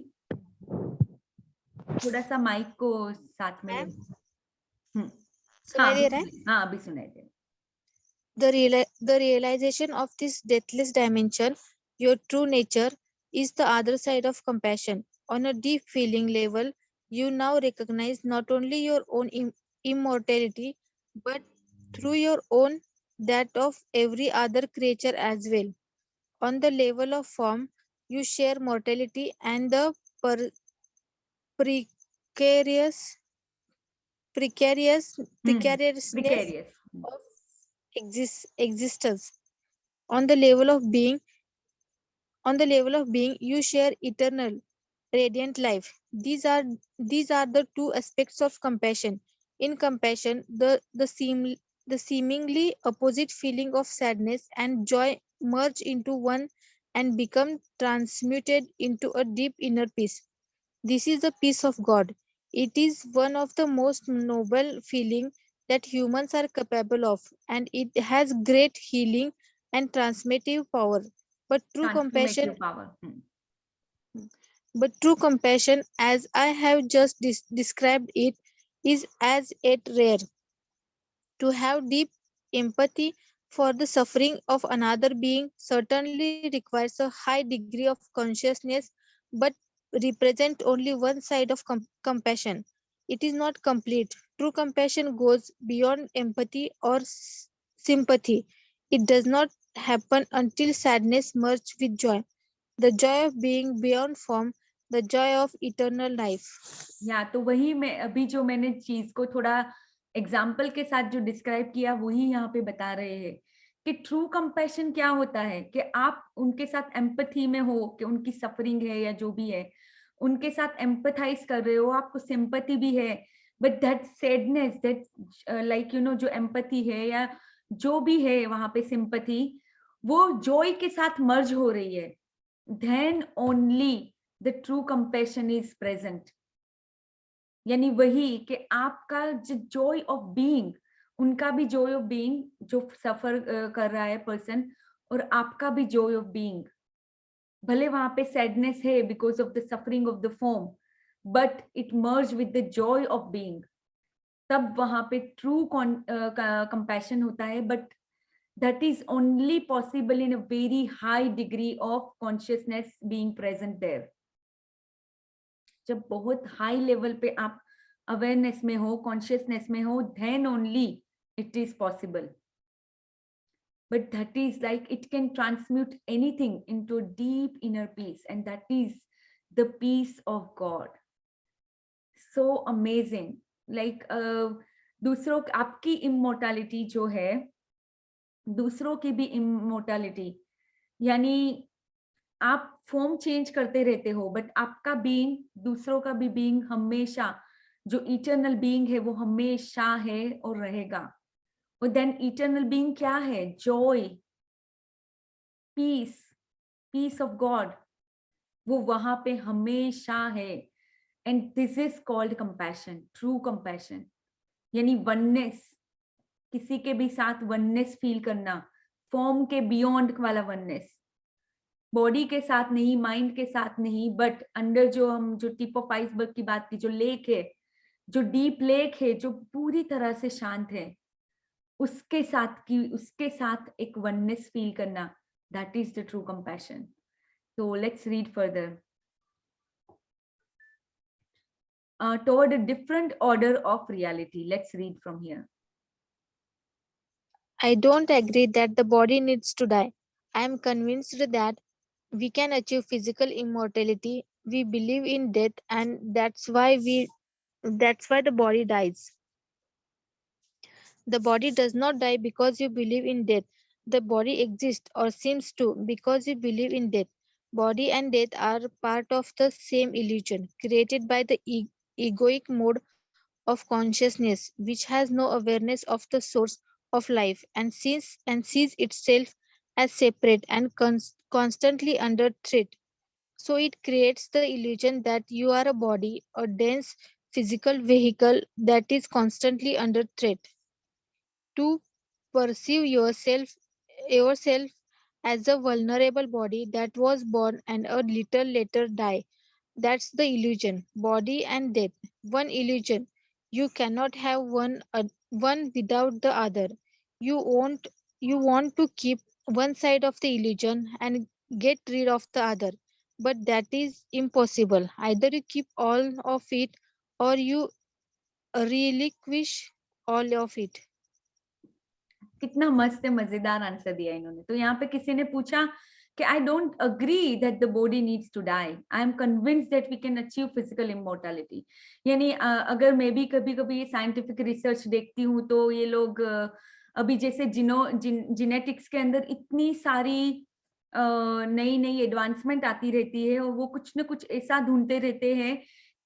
थोड़ा सा माइक को साथ में ले लो। हाँ सुनाई दे रहा है? हाँ अभी सुनाई दे रहा है। The realization of this deathless dimension, your true nature, is the other side of compassion. On a deep feeling level, you now recognize not only your own immortality, but through your own, that of every other creature as well. On the level of form, you share mortality and the precarious precariousness Precarious. of existence. On the level of being you share eternal radiant life. These are the two aspects of compassion. In compassion, the seemingly opposite feeling of sadness and joy merge into one and become transmuted into a deep inner peace. This is the peace of God. It is one of the most noble feelings that humans are capable of, and it has great healing and transformative power. But true compassion, transformative power. but true compassion, as I have just described it, is as yet rare. To have deep empathy for the suffering of another being certainly requires a high degree of consciousness, but represent only one side of compassion. It is not complete. True compassion goes beyond empathy or sympathy. It does not happen until sadness merges with joy, the joy of being beyond form, the joy of eternal life. या तो वही मैं अभी जो मैंने चीज को थोड़ा एग्जाम्पल के साथ जो डिस्क्राइब किया वही यहाँ पे बता रहे हैं कि ट्रू कंपैशन क्या होता है, कि आप उनके साथ एम्पथी में हो, कि उनकी सफरिंग है या जो भी है उनके साथ एम्पथाइज कर रहे हो, आपको सिंपैथी भी है, but that sadness, that like you know जो एम्पथी है या जो भी है वहां पे सिंपैथी, वो जॉय के साथ मर्ज हो रही है, then only the true compassion is present. यानी वही कि आपका जो जॉय ऑफ बीइंग, उनका भी जॉय ऑफ बीइंग जो सफर कर रहा है पर्सन, और आपका भी जॉय ऑफ बीइंग, भले वहां पे सैडनेस है because of the suffering of the form, but it merge with the Joy of being, तब वहां पे ट्रू कंपैशन होता है। But that is only possible in a very high degree of consciousness being present there। जब बहुत high level पे आप awareness में हो, कॉन्शियसनेस में हो, then only it is possible। But that is like it can transmute anything into deep inner peace, and that is the peace of God। So amazing। like दूसरों आपकी immortality जो है, दूसरों की भी इमोर्टैलिटी, यानी आप फॉर्म चेंज करते रहते हो, बट आपका बीइंग, दूसरों का भी बीइंग हमेशा, जो इटर्नल बीइंग है वो हमेशा है और रहेगा। और देन इटर्नल बीइंग क्या है? Joy, peace, peace of God, वो वहां पे हमेशा है। And this is called compassion, true compassion, यानी वननेस, किसी के भी साथ वननेस फील करना, फॉर्म के बियॉन्ड वाला वननेस, बॉडी के साथ नहीं, माइंड के साथ नहीं, बट अंडर जो हम जो टिप ऑफ आइसबर्ग की बात की, जो लेक है, जो डीप लेक है, जो पूरी तरह से शांत है, उसके साथ एक वननेस फील करना, that is the true compassion. So let's read further. Toward a different order of reality. Let's read from here. I don't agree that the body needs to die. I am convinced that we can achieve physical immortality. We believe in death, and that's why the body dies. The body does not die because you believe in death. The body exists or seems to because you believe in death. Body and death are part of the same illusion created by the egoic mode of consciousness, which has no awareness of the source of life and sees itself as separate and constantly under threat. So it creates the illusion that you are a body, a dense physical vehicle that is constantly under threat. To perceive yourself as a vulnerable body that was born and a little later die. That's the illusion. Body and death. One illusion. You cannot have one without the other. You want you want to keep one side of the illusion and get rid of the other. But that is impossible. Either you keep all of it or you relinquish all of it. कितना मस्त है, मजेदार answer दिया इन्होंने। तो यहाँ पे किसी ने पूछा कि I don't agree that the body needs to die, I am convinced that we can achieve physical immortality. यानी अगर मैं भी कभी कभी साइंटिफिक रिसर्च देखती हूँ तो ये लोग अभी जैसे जिनेटिक्स के अंदर इतनी सारी नई नई एडवांसमेंट आती रहती है, और वो कुछ ना कुछ ऐसा ढूंढते रहते हैं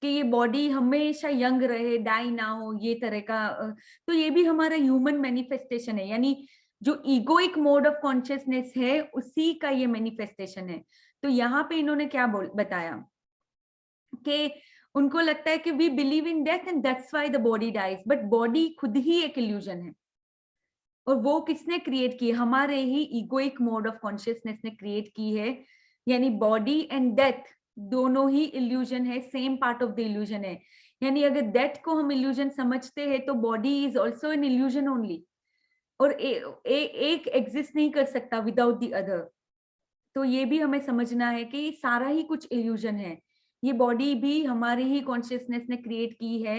कि ये बॉडी हमेशा यंग रहे, डाई ना हो, ये तरह का। तो ये भी हमारा ह्यूमन मैनिफेस्टेशन है, यानी जो इगोइक मोड ऑफ कॉन्शियसनेस है उसी का ये मैनिफेस्टेशन है। तो यहाँ पे इन्होंने क्या बताया कि उनको लगता है कि we believe in death and that's why the body dies, but body खुद ही एक इल्यूजन है। और वो किसने क्रिएट की? हमारे ही इगोइक मोड ऑफ कॉन्शियसनेस ने क्रिएट की है। यानी बॉडी एंड डेथ दोनों ही इल्यूजन है, same part of the illusion है। यानी अगर डेथ को हम इल्यूजन समझते हैं तो body is also an illusion only, और एक एग्जिस्ट नहीं कर सकता विदाउट द अदर। तो ये भी हमें समझना है कि सारा ही कुछ इल्यूजन है। ये बॉडी भी हमारी ही कॉन्शियसनेस ने क्रिएट की है।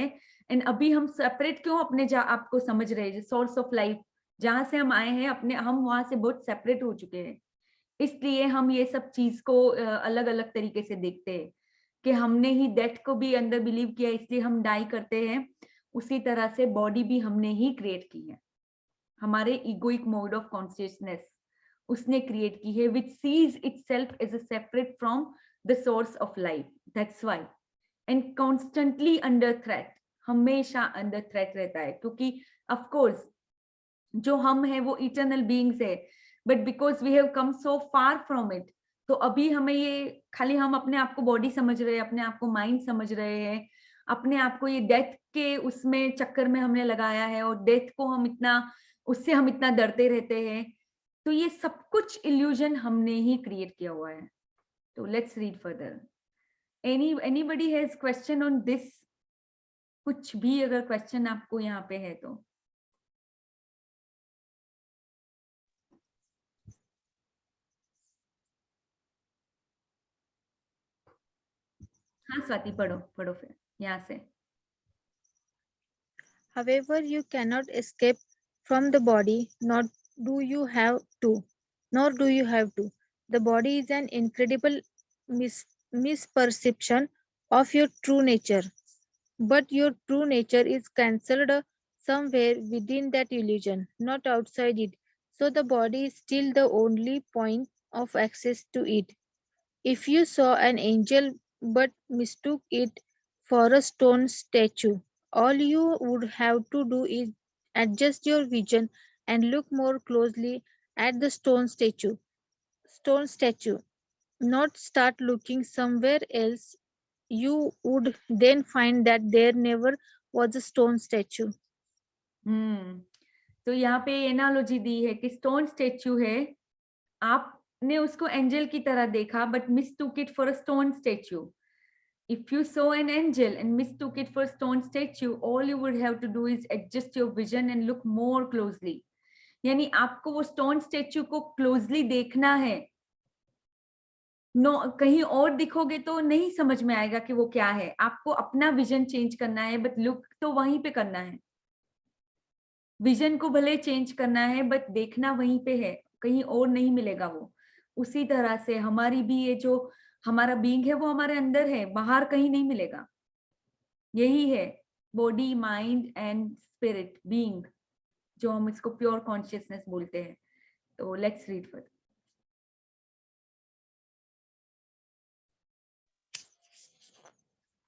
एंड अभी हम सेपरेट क्यों अपने आपको समझ रहे हैं? सोर्स ऑफ लाइफ जहां से हम आए हैं, अपने हम वहां से बहुत सेपरेट हो चुके हैं। इसलिए हम ये सब चीज को अलग अलग तरीके से देखते हैं कि हमने ही डेथ को भी अंदर बिलीव किया, इसलिए हम डाई करते हैं। उसी तरह से बॉडी भी हमने ही क्रिएट की है, हमारे इगोइक मोड ऑफ कॉन्शियसनेस उसने क्रिएट की है, which sees itself as a separate from the source of life. That's why and constantly under threat, हमेशा under threat रहता है, क्योंकि of course जो हम है वो eternal beings है, but because we have come so far from it, तो अभी हमें ये खाली हम अपने आप को बॉडी समझ रहे हैं, अपने आप को माइंड समझ रहे हैं, अपने आप को ये डेथ के उसमें चक्कर में हमने लगाया है, और डेथ को हम इतना, उससे हम इतना डरते रहते हैं। तो ये सब कुछ इल्यूजन हमने ही क्रिएट किया हुआ है। तो let's read further. Anybody has question on this? कुछ भी अगर क्वेश्चन आपको यहाँ पे है तो। हाँ स्वाति, पढ़ो पढ़ो फिर यहाँ से। However, you cannot escape from the body, nor do you have to. The body is an incredible misperception of your true nature. But your true nature is cancelled somewhere within that illusion, not outside it. So the body is still the only point of access to it. If you saw an angel but mistook it for a stone statue, all you would have to do is adjust your vision and look more closely at the stone statue, not start looking somewhere else. You would then find that there never was a stone statue. तो यहाँ पे analogy दी है कि stone statue है, आपने उसको angel की तरह देखा but mistook it for a stone statue. If you saw an angel and mistook it for a stone statue, all you would have to do is adjust your vision and look more closely. यानी आपको वो stone statue को closely देखना है. कहीं और दिखोगे तो नहीं समझ में आएगा कि वो क्या है. आपको अपना विजन चेंज करना है, बट लुक तो वहीं पे करना है. विजन को भले चेंज करना है बट देखना वहीं पे है, कहीं और नहीं मिलेगा वो. उसी तरह से हमारी भी ये जो हमारा बीइंग है वो हमारे अंदर है, बाहर कहीं नहीं मिलेगा. यही है body, mind and spirit being, जो हम इसको प्योर कॉन्शियसनेस बोलते हैं. तो let's read further.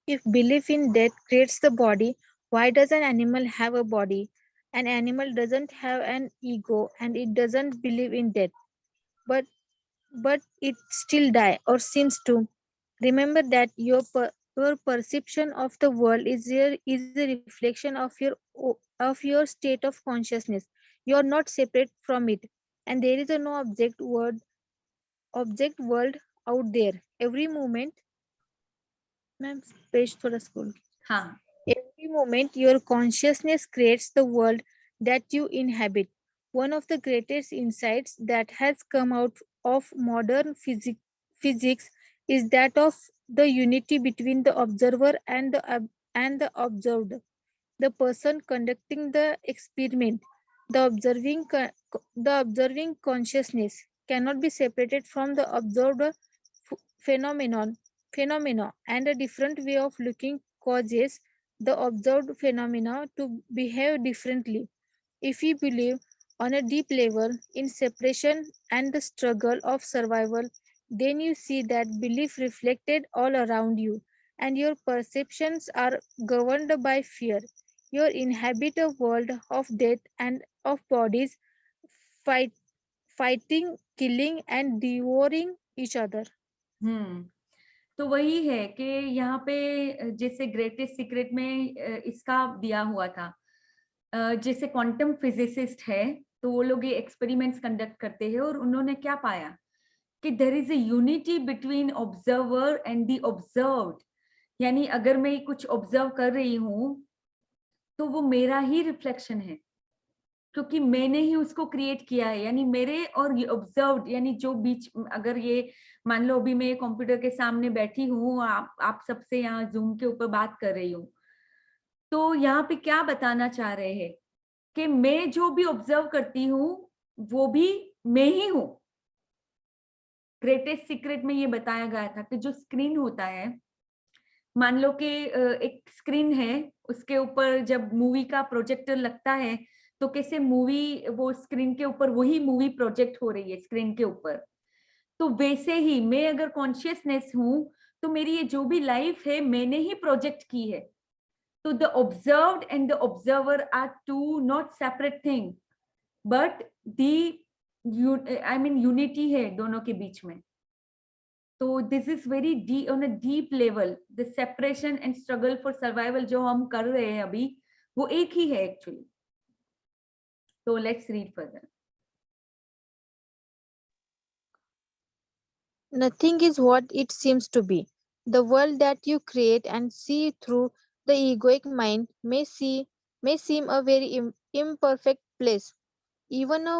If belief in death creates the body, why does an animal have a body? An animal doesn't have an ego and it doesn't believe in death, but it still die or seems to. Remember that your perception of the world is a reflection of your state of consciousness. You are not separate from it, and there is no object world out there. Every moment, ma'am, page thoda scroll. हाँ. Every moment, your consciousness creates the world that you inhabit. One of the greatest insights that has come out of modern physics is that of the unity between the observer and the observed. The person conducting the experiment, the observing consciousness cannot be separated from the observed phenomena, and a different way of looking causes the observed phenomena to behave differently. If we believe on a deep level in separation and the struggle of survival, then you see that belief reflected all around you, and your perceptions are governed by fear. You inhabit a world of death and of bodies fight, fighting, killing, and devouring each other. तो वही है कि यहाँ पे जैसे greatest secret में इसका दिया हुआ था, जैसे क्वांटम फिजिसिस्ट है तो वो लोग ये एक्सपेरिमेंट्स कंडक्ट करते हैं और उन्होंने क्या पाया कि there is a unity between observer and the observed. यानी अगर मैं कुछ ऑब्जर्व कर रही हूँ तो वो मेरा ही रिफ्लेक्शन है, क्योंकि मैंने ही उसको क्रिएट किया है। यानी मेरे और ये ऑब्जर्व्ड, यानी जो बीच, अगर ये मान लो अभी मैं कंप्यूटर के सामने बैठी हूँ, आप सबसे यहाँ जूम के ऊपर बात कर रही हूँ, तो यहाँ पे क्या बताना चाह रहे हैं कि मैं जो भी ऑब्जर्व करती हूँ वो भी मैं ही हूँ। ग्रेटेस्ट सीक्रेट में ये बताया गया था कि जो स्क्रीन होता है, मान लो कि एक स्क्रीन है, उसके ऊपर जब मूवी का प्रोजेक्टर लगता है तो कैसे मूवी वो स्क्रीन के ऊपर वही मूवी प्रोजेक्ट हो रही है स्क्रीन के ऊपर, तो वैसे ही मैं अगर कॉन्शियसनेस हूं तो मेरी ये जो भी लाइफ है मैंने ही प्रोजेक्ट की है। तो the observed and the observer are two not separate thing, but the I mean unity है दोनों के बीच में। तो this is very deep, on a deep level the separation and struggle for survival जो हम कर रहे हैं अभी, वो एक ही है एक्चुअली। तो let's read further. Nothing is what it seems to be. The world that you create and see through the egoic mind may seem a very imperfect place, even a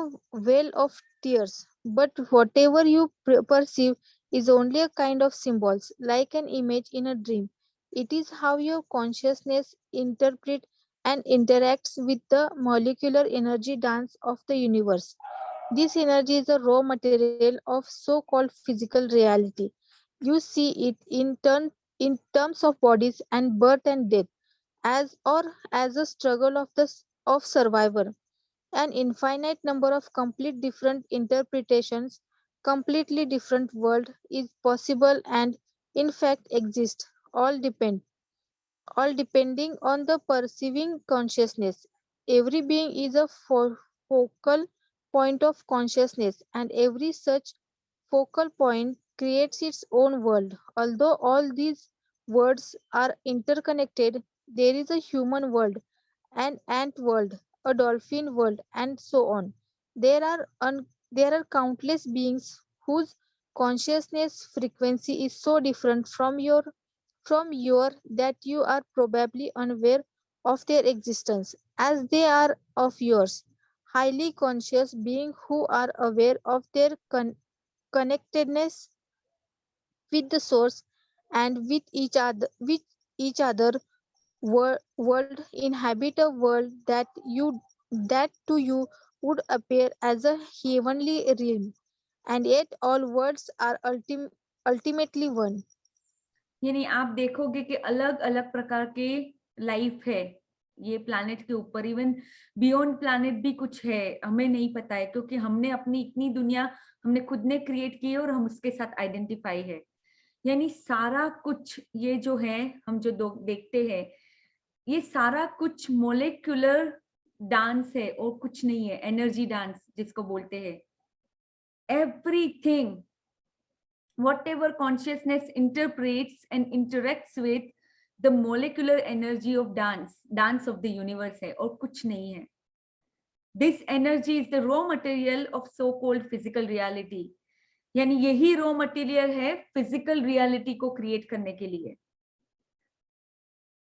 well of tears. But whatever you perceive is only a kind of symbols, like an image in a dream. It is how your consciousness interprets and interacts with the molecular energy dance of the universe. This energy is the raw material of so-called physical reality. You see it in terms of bodies and birth and death, as or as a struggle of survivor. An infinite number of complete different interpretations, completely different world is possible and in fact exist. All depending on the perceiving consciousness. Every being is a focal point of consciousness, and every such focal point creates its own world. Although all these worlds are interconnected, there is a human world, an ant world, a dolphin world, and so on. There are countless beings whose consciousness frequency is so different from your that you are probably unaware of their existence as they are of yours. Highly conscious beings who are aware of their connectedness with the source and with each other world inhabit a world that to you would appear as a heavenly realm, and yet all worlds are ultimately one. यानी आप देखोगे कि अलग अलग प्रकार के life है ये प्लैनेट के ऊपर, इवन बियॉन्ड प्लैनेट भी कुछ है, हमें नहीं पता है, क्योंकि हमने अपनी इतनी दुनिया हमने खुद ने क्रिएट की है और हम उसके साथ आइडेंटिफाई है। यानी सारा कुछ ये जो है हम जो देखते हैं, ये सारा कुछ मोलेक्युलर डांस है और कुछ नहीं है, एनर्जी डांस जिसको बोलते हैं। Everything whatever consciousness interprets and interacts with the molecular energy of dance of the universe है और कुछ नहीं है। This energy is the raw material of so called physical reality, यानी यही रॉ मटेरियल है फिजिकल रियलिटी को क्रिएट करने के लिए।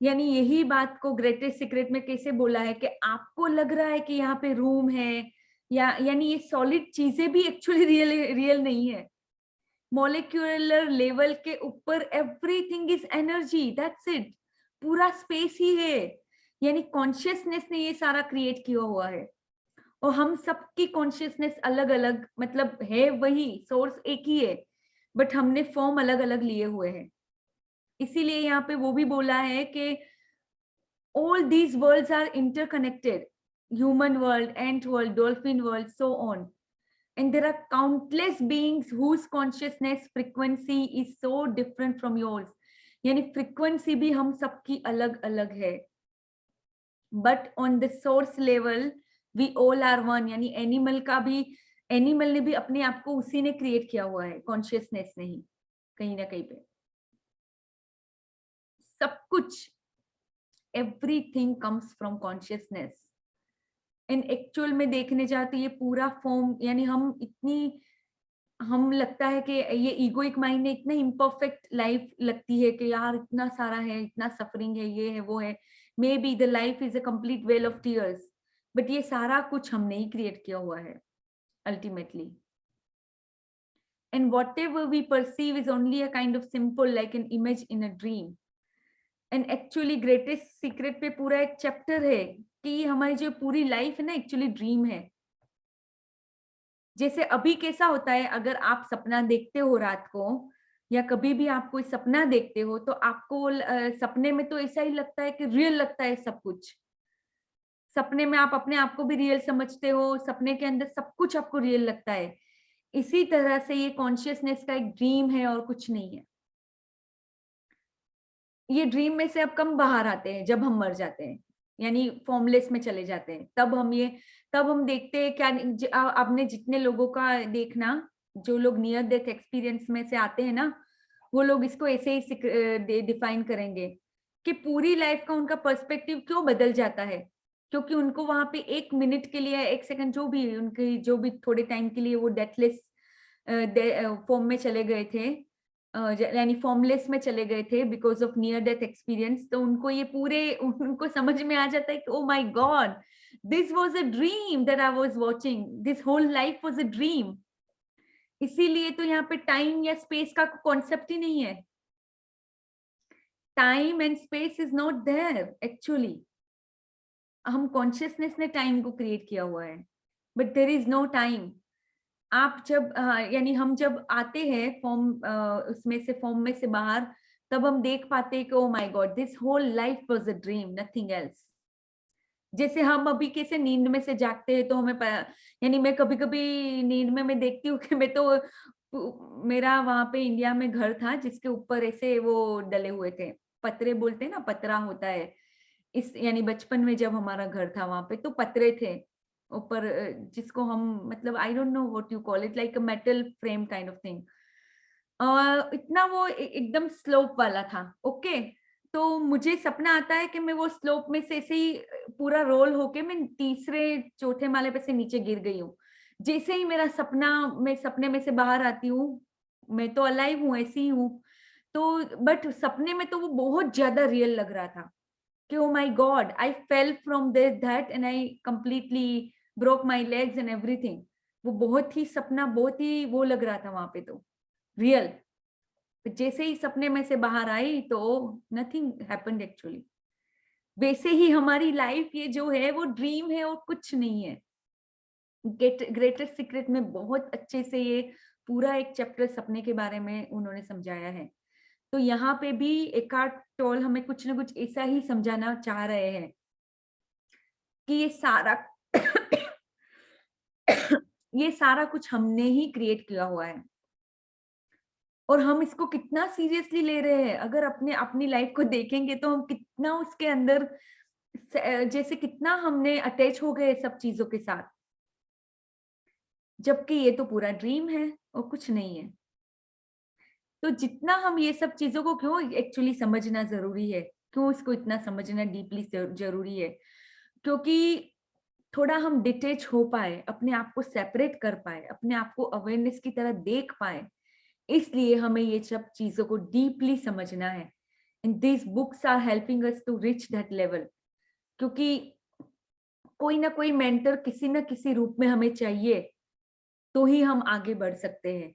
यानी यही बात को ग्रेटेस्ट सीक्रेट में कैसे बोला है कि आपको लग रहा है कि यहाँ पे रूम है, या यानी ये सॉलिड चीजें भी एक्चुअली रियल नहीं है। मॉलिक्यूलर लेवल के ऊपर everything is energy, that's it, पूरा स्पेस ही है। यानी कॉन्शियसनेस ने ये सारा क्रिएट किया हुआ है और हम सबकी कॉन्शियसनेस अलग अलग, मतलब है वही सोर्स एक ही है, बट हमने फॉर्म अलग अलग लिए हुए हैं। इसीलिए यहाँ पे वो भी बोला है कि all these worlds are interconnected, human world, ant world, dolphin world, so on. And there are countless beings whose consciousness frequency is so different from yours. यानी frequency भी हम सबकी अलग अलग है, but on the source level we all are one। यानी animal ने भी अपने आप को उसी ने क्रिएट किया हुआ है, कॉन्शियसनेस ने ही कहीं ना कहीं पे। सब कुछ, everything comes from consciousness, and actual में देखने जाओ तो ये पूरा फॉर्म, यानी हम लगता है कि ये ईगोइक माइंड में इतना इम्परफेक्ट लाइफ लगती है कि यार इतना सारा है, इतना सफरिंग है, ये है, वो है, may be the life is a complete well of tears, but ये सारा कुछ हमने ही क्रिएट किया हुआ है ultimately. And whatever we perceive is only a kind of simple, like an image in a dream. And actually greatest secret पे पूरा एक चैप्टर है कि हमारी जो पूरी लाइफ है ना एक्चुअली ड्रीम है. जैसे अभी कैसा होता है, अगर आप सपना देखते हो रात को या कभी भी आप कोई सपना देखते हो तो आपको सपने में तो ऐसा ही लगता है कि रियल लगता है सब कुछ. सपने में आप अपने आप को भी रियल समझते हो, सपने के अंदर सब कुछ आपको रियल लगता है. इसी तरह से ये कॉन्शियसनेस का एक ड्रीम है और कुछ नहीं है. ये ड्रीम में से अब कम बाहर आते हैं जब हम मर जाते हैं, यानी फॉर्मलेस में चले जाते हैं, तब हम देखते हैं क्या. आपने जितने लोगों का देखना, जो लोग नियर डेथ एक्सपीरियंस में से आते हैं ना, वो लोग इसको ऐसे ही डिफाइन करेंगे कि पूरी लाइफ का उनका पर्सपेक्टिव क्यों बदल जाता है, क्योंकि उनको वहां पे 1 मिनट के लिए, 1 सेकंड, जो भी थोड़े टाइम के लिए वो डेथलेस फॉर्म में चले गए थे, यानी फॉर्मलेस में चले गए थे because of near death experience. तो उनको ये पूरे उनको समझ में आ जाता है कि oh my God, this was a dream that I was watching, this whole life was a dream. इसीलिए तो यहाँ पे टाइम या स्पेस का कॉन्सेप्ट ही नहीं है. Time and space is not there actually. हम कॉन्शियसनेस ने टाइम को क्रिएट किया हुआ है, but there is no time. आप जब यानी हम जब आते हैं फॉर्म में से बाहर, तब हम देख पाते हैं कि oh my God, this whole life was a dream, nothing else. जैसे हम अभी कैसे नींद में से जागते हैं तो यानी मैं कभी कभी नींद में मैं देखती हूँ कि मेरा वहां पे इंडिया में घर था जिसके ऊपर ऐसे वो डले हुए थे, पतरे बोलते हैं ना, पतरा होता है. यानी बचपन में जब हमारा घर था वहां पे तो पतरे थे ऊपर, जिसको हम मतलब I don't know what you call it, like a metal frame kind of thing. इतना वो एकदम स्लोप वाला था. ओके, तो मुझे सपना आता है कि मैं वो स्लोप में से ऐसे ही पूरा रोल होके मैं तीसरे चौथे माले पे से नीचे गिर गई हूँ. जैसे ही मैं सपने में से बाहर आती हूँ, मैं तो अलाइव हूँ, ऐसी ही हूँ. तो बट सपने में तो वो बहुत ज्यादा रियल लग रहा था कि oh my God, I fell from that and I completely broke my legs and everything. वो बहुत ही सपना, बहुत ही वो लग रहा था वहां पे, तो रियल. जैसे ही सपने में से बाहर आई तो नथिंग हैपेंड एक्चुअली. वैसे ही हमारी लाइफ ये जो है वो ड्रीम है और कुछ नहीं है. ग्रेटेस्ट सीक्रेट में बहुत अच्छे से ये पूरा एक चैप्टर सपने के बारे में उन्होंने समझाया है. तो यहाँ पे भी एकार्ट टोल हमें कुछ ना कुछ ऐसा ही समझाना चाह रहे हैं कि ये सारा कुछ हमने ही क्रिएट किया हुआ है और हम इसको कितना सीरियसली ले रहे हैं. अगर अपनी लाइफ को देखेंगे तो हम कितना उसके अंदर जैसे कितना हमने अटैच हो गए सब चीजों के साथ, जबकि ये तो पूरा ड्रीम है और कुछ नहीं है. तो जितना हम ये सब चीजों को क्यों एक्चुअली समझना जरूरी है, क्यों इसको इतना समझना डीपली जरूरी है, क्योंकि थोड़ा हम डिटेच हो पाए, अपने आप को सेपरेट कर पाए, अपने आप को अवेयरनेस की तरह देख पाए, इसलिए हमें ये सब चीजों को डीपली समझना है. And this books are helping us to reach that level. क्योंकि कोई ना कोई मेंटर किसी ना किसी रूप में हमें चाहिए, तो ही हम आगे बढ़ सकते हैं.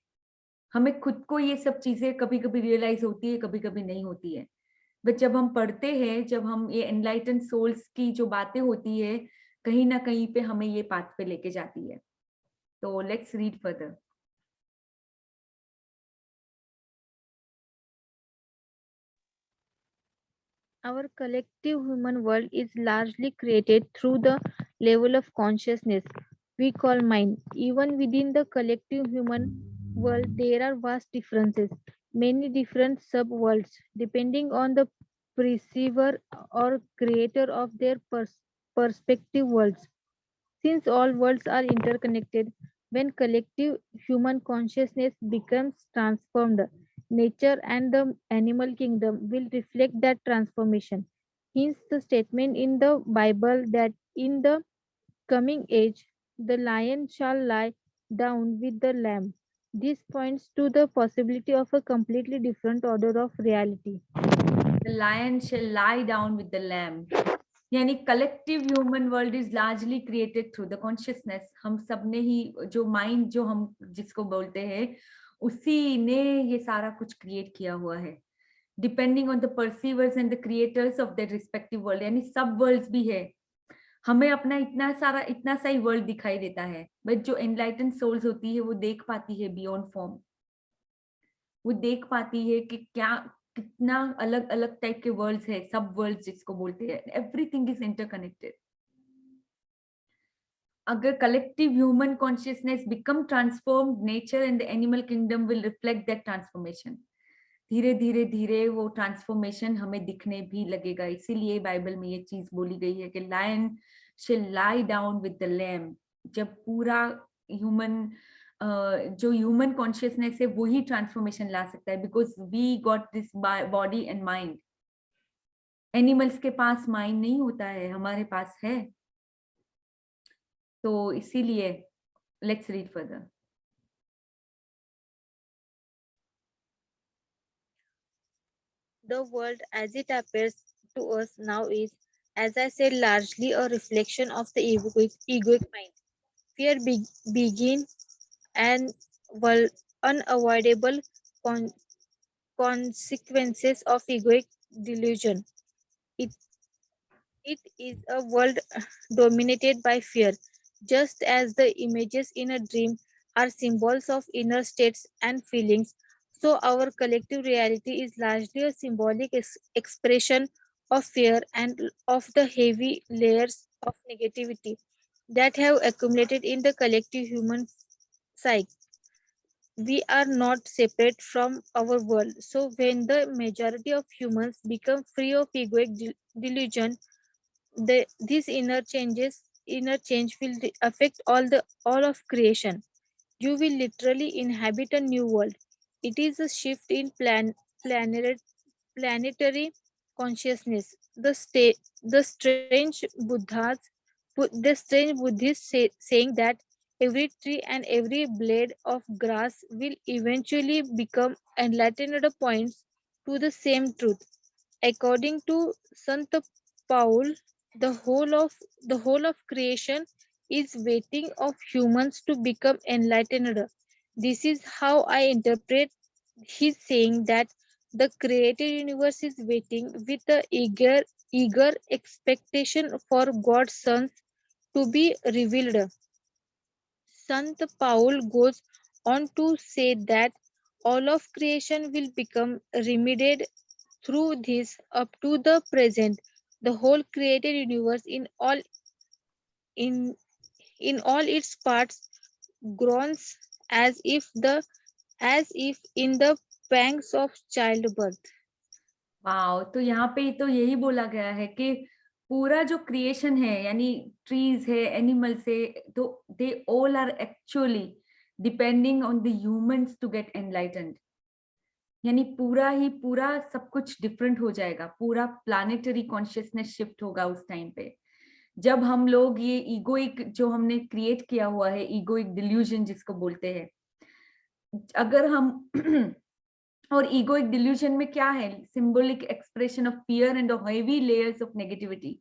हमें खुद को ये सब चीजें कभी कभी रियलाइज होती है, कभी कभी नहीं होती है. बट जब हम पढ़ते हैं, जब हम ये एनलाइटन सोल्स की जो बातें होती है, कहीं ना कहीं पे हमें ये पाथ पे लेके जाती है. तो let's read further. Our collective human world is largely created through the level of consciousness we call mind. Even within the collective human world, there are vast differences, many different sub-worlds, depending on the perceiver or creator of their perspective worlds. Since all worlds are interconnected, when collective human consciousness becomes transformed, nature and the animal kingdom will reflect that transformation. Hence, the statement in the Bible that in the coming age, the lion shall lie down with the lamb. This points to the possibility of a completely different order of reality. The lion shall lie down with the lamb. यानी collective human world is largely created through the consciousness. हम सब ने ही जो mind जो हम जिसको बोलते हैं उसी ने ये सारा कुछ क्रिएट किया हुआ है, depending on the perceivers and the creators of that respective world. यानी सब वर्ल्ड्स भी है. हमें अपना इतना सा ही वर्ल्ड दिखाई देता है, बट जो एनलाइटन सोल्स होती है वो देख पाती है बियॉन्ड फॉर्म. वो देख पाती है कि क्या कितना अलग अलग टाइप के वर्ल्ड्स है, सब वर्ल्ड्स जिसको बोलते हैं. Everything is interconnected. अगर collective human consciousness become transformed, nature and the animal kingdom will reflect that transformation. धीरे धीरे धीरे वो ट्रांसफॉर्मेशन हमें दिखने भी लगेगा. इसीलिए बाइबल में ये चीज बोली गई है कि lion shall lie down with the lamb. जब पूरा ह्यूमन जो ह्यूमन कॉन्शियसनेस है वही ट्रांसफॉर्मेशन ला सकता है, because we got this body and mind. Animals के पास माइंड नहीं होता है, हमारे पास है. तो इसीलिए let's read further. The world as it appears to us now is, as I said, largely a reflection of the egoic mind. Fear begin and unavoidable consequences of egoic delusion. It, it is a world dominated by fear, just as the images in a dream are symbols of inner states and feelings. So, our collective reality is largely a symbolic expression of fear and of the heavy layers of negativity that have accumulated in the collective human psyche. We are not separate from our world. So, when the majority of humans become free of egoic delusion, this inner change will affect all of creation. You will literally inhabit a new world. It is a shift in planetary consciousness. The strange Buddhists saying that every tree and every blade of grass will eventually become enlightened points to the same truth. According to Sant Paul, the whole of creation is waiting of humans to become enlightened. This is how I interpret his saying that the created universe is waiting with a eager expectation for God's sons to be revealed. Sant Paul goes on to say that all of creation will become remedied through this up to the present. The whole created universe in in all its parts groans as if in the pangs of childbirth. Wow. तो यहाँ पे तो यही बोला गया है कि पूरा जो क्रिएशन है, यानी ट्रीज है, एनिमल्स है, तो they all are actually depending on the humans to get enlightened. यानी पूरा सब कुछ डिफरेंट हो जाएगा. पूरा प्लानिटरी कॉन्शियसनेस शिफ्ट होगा उस टाइम पे, जब हम लोग ये ईगोइक जो हमने क्रिएट किया हुआ है, ईगोइक डिल्यूजन जिसको बोलते हैं, अगर हम और ईगोइक डिल्यूजन में क्या है? Symbolic expression of fear and heavy layers of negativity.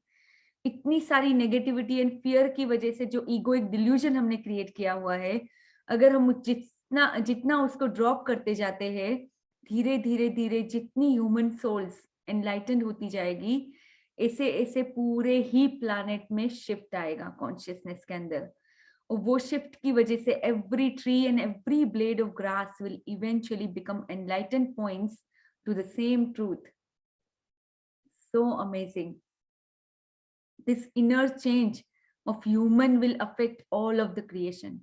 इतनी सारी नेगेटिविटी एंड फियर की वजह से जो ईगोइक डिल्यूजन हमने क्रिएट किया हुआ है, अगर हम जितना जितना उसको ड्रॉप करते जाते हैं, धीरे धीरे धीरे जितनी ह्यूमन सोल्स एनलाइटेंड होती जाएगी, ऐसे ऐसे पूरे ही प्लैनेट में शिफ्ट आएगा कॉन्शियसनेस के अंदर. और वो शिफ्ट की वजह से every tree and every blade of grass will eventually become enlightened points to the same truth. So amazing. This inner change of human will affect all of the creation.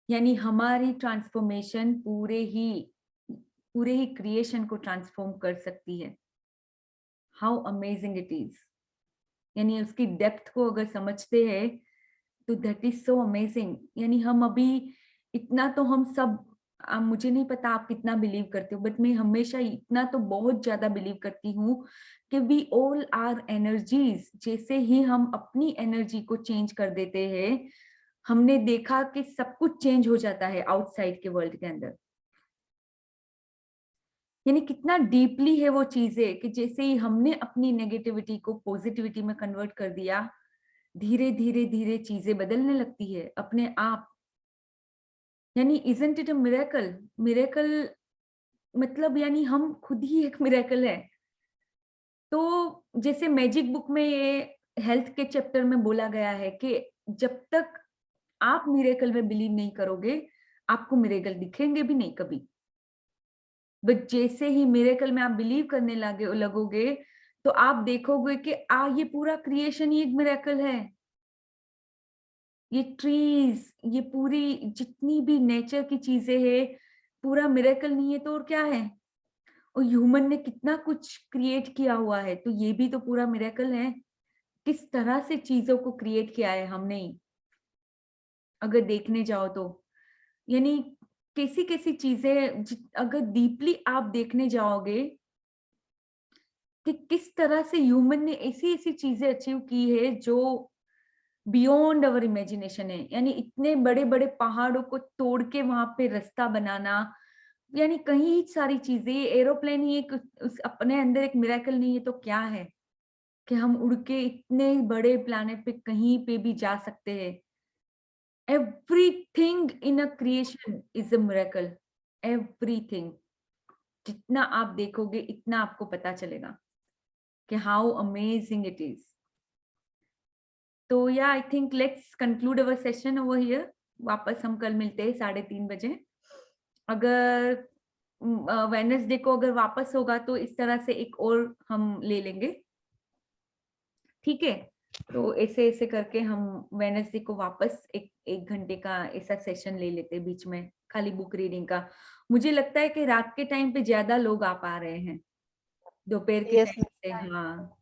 यानी हमारी transformation पूरे ही creation को transform कर सकती है. How amazing it is. यानी उसकी depth को अगर समझते हैं तो दैट इज सो अमेजिंग. यानी हम अभी इतना तो हम सब मुझे नहीं पता आप कितना बिलीव करते हो, बट मैं हमेशा इतना तो बहुत ज्यादा बिलीव करती हूँ कि वी ऑल आर एनर्जीज। जैसे ही हम अपनी एनर्जी को चेंज कर देते हैं, हमने देखा कि सब कुछ चेंज हो जाता है आउटसाइड के वर्ल्ड के अंदर। यानी कितना डीपली है वो चीजें कि जैसे ही हमने अपनी नेगेटिविटी को पॉजिटिविटी में कन्वर्ट कर दिया, धीरे धीरे धीरे चीजें बदलने लगती है अपने आप। यानी isn't it a miracle? Miracle मतलब यानी हम खुद ही एक मिरेकल है। तो जैसे मैजिक बुक में ये हेल्थ के चैप्टर में बोला गया है कि जब तक आप मिरेकल में बिलीव नहीं करोगे, आपको मिरेकल दिखेंगे भी नहीं कभी। बट जैसे ही मिरेकल में आप बिलीव करने लगोगे, तो आप देखोगे कि ये पूरा क्रिएशन ही एक मिरेकल है। ये ट्रीज, ये पूरी जितनी भी नेचर की चीजें हैं, पूरा मिरेकल नहीं है तो और क्या है? और ह्यूमन ने कितना कुछ क्रिएट किया हुआ है, तो ये भी तो पूरा मिरेकल है। किस तरह से चीजों को क्रिएट किया है हमने ही, अगर देखने जाओ तो। यानी कैसी कैसी चीजें अगर डीपली आप देखने जाओगे कि किस तरह से ह्यूमन ने ऐसी ऐसी चीजें अचीव की है जो बियॉन्ड अवर इमेजिनेशन है। यानी इतने बड़े बड़े पहाड़ों को तोड़ के वहां पे रास्ता बनाना, यानी कई सारी चीजें। एरोप्लेन ही एक अपने अंदर एक मिरेकल नहीं है तो क्या है कि हम उड़ के इतने बड़े प्लैनेट पे कहीं पे भी जा सकते हैं। Everything in a creation is a miracle. Everything. जितना आप देखोगे इतना आपको पता चलेगा कि हाउ अमेजिंग इट इज। तो या I think let's conclude our session over here. वापस हम कल मिलते हैं 3:30 बजे। अगर वेडनेसडे को अगर वापस होगा तो इस तरह से एक और हम ले लेंगे, ठीक है? तो ऐसे ऐसे करके हम वेडनेसडे को वापस एक घंटे का ऐसा सेशन ले लेते हैं बीच में, खाली बुक रीडिंग का। मुझे लगता है कि रात के टाइम पे ज्यादा लोग आ पा रहे हैं, दोपहर के यस टाइम से। हाँ,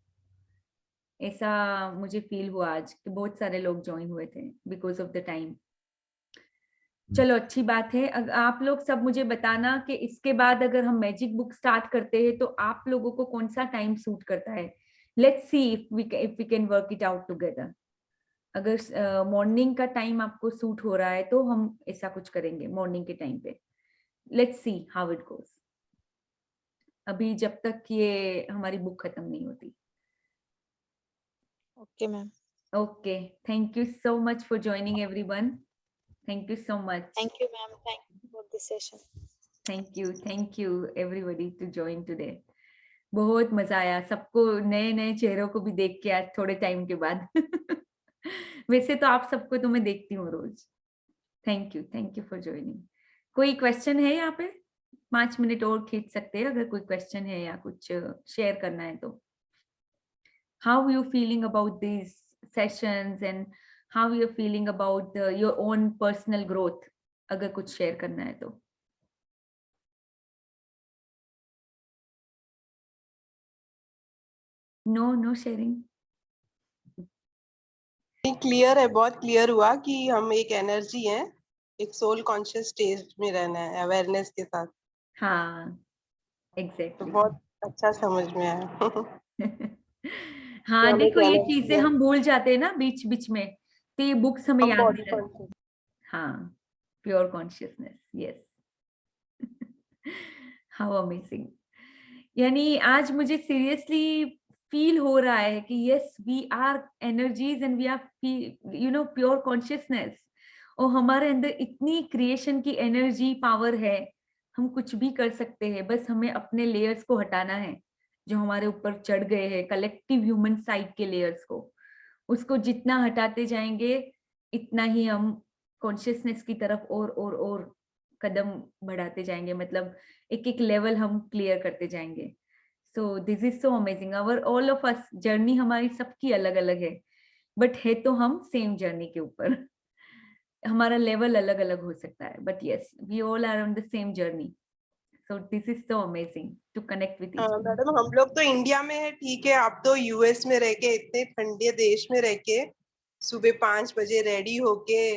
ऐसा मुझे फील हुआ आज कि बहुत सारे लोग ज्वाइन हुए थे बिकॉज ऑफ द टाइम। चलो अच्छी बात है। आप लोग सब मुझे बताना कि इसके बाद अगर हम मैजिक बुक स्टार्ट करते हैं तो आप लोगों को कौन सा टाइम सूट करता है। Let's see if we can work it out together. अगर मॉर्निंग का टाइम आपको सूट हो रहा है तो हम ऐसा कुछ करेंगे मॉर्निंग के टाइम पे। Let's see how it goes, अभी जब तक ये हमारी बुक खत्म नहीं होती। Okay ma'am. Okay, thank you so much for joining everyone. Thank you so much. Thank you ma'am, thank you for this session. Thank you everybody to join today. बहुत मजा आया, सबको नए नए चेहरों को भी देख के आज थोड़े टाइम के बाद। वैसे तो आप सबको तो मैं देखती हूँ रोज। Thank you for joining. कोई क्वेश्चन है यहाँ पे? 5 मिनट और खींच सकते हैं अगर कोई क्वेश्चन है या कुछ शेयर करना है तो। How you feeling about this sessions and how you feeling about your own personal growth, अगर कुछ शेयर करना है तो। No sharing. क्लियर है, बहुत क्लियर हुआ कि हम एक एनर्जी है, एक सोल कॉन्शियस स्टेज में रहना है अवेयरनेस के साथ। हाँ, तो एग्जैक्टली। बहुत अच्छा समझ में आया। कि हाँ हम एक देखो, ये एनर्जी चीजें है, हम भूल जाते हैं ना बीच बीच में, तो ये बुक्स हमें हम याद बॉडी दिला। कॉन्शियस। हाँ, pure consciousness, yes. How amazing. यानी आज मुझे सीरियसली फील हो रहा है कि yes we are energies and we are pure consciousness. और हमारे अंदर इतनी क्रिएशन की एनर्जी पावर है, हम कुछ भी कर सकते हैं। बस हमें अपने लेयर्स को हटाना है जो हमारे ऊपर चढ़ गए हैं, कलेक्टिव ह्यूमन साइड के लेयर्स को। उसको जितना हटाते जाएंगे इतना ही हम कॉन्शियसनेस की तरफ और कदम बढ़ाते जाएंगे। मतलब एक एक लेवल हम क्लियर करते जाएंगे। सो this is so amazing. Our all of us journey हमारी सबकी अलग अलग है, बट है तो हम सेम जर्नी के ऊपर। हमारा लेवल अलग अलग हो सकता है, but yes we all are on the same journey. So this is so amazing to connect with each other. Madam हम लोग तो इंडिया में है, ठीक है, आप तो यूएस में रह के, इतने ठंडे देश में रह के सुबह 5 बजे रेडी होके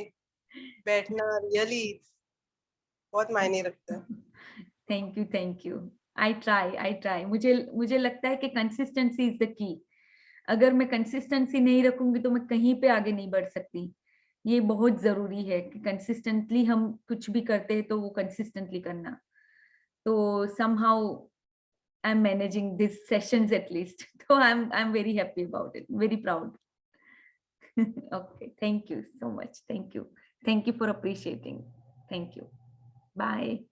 बैठना, रियली बहुत मायने रखता है। Thank you. I try. मुझे लगता है कि कंसिस्टेंसी इज द की। अगर मैं कंसिस्टेंसी नहीं रखूंगी तो मैं कहीं पे आगे नहीं बढ़ सकती। ये बहुत जरूरी है कि कंसिस्टेंटली हम कुछ भी करते हैं तो वो कंसिस्टेंटली करना। तो somehow I'm managing these sessions at least. So I'm very happy about it, very proud. Okay, thank you so much. Thank you for appreciating. Thank you. Bye.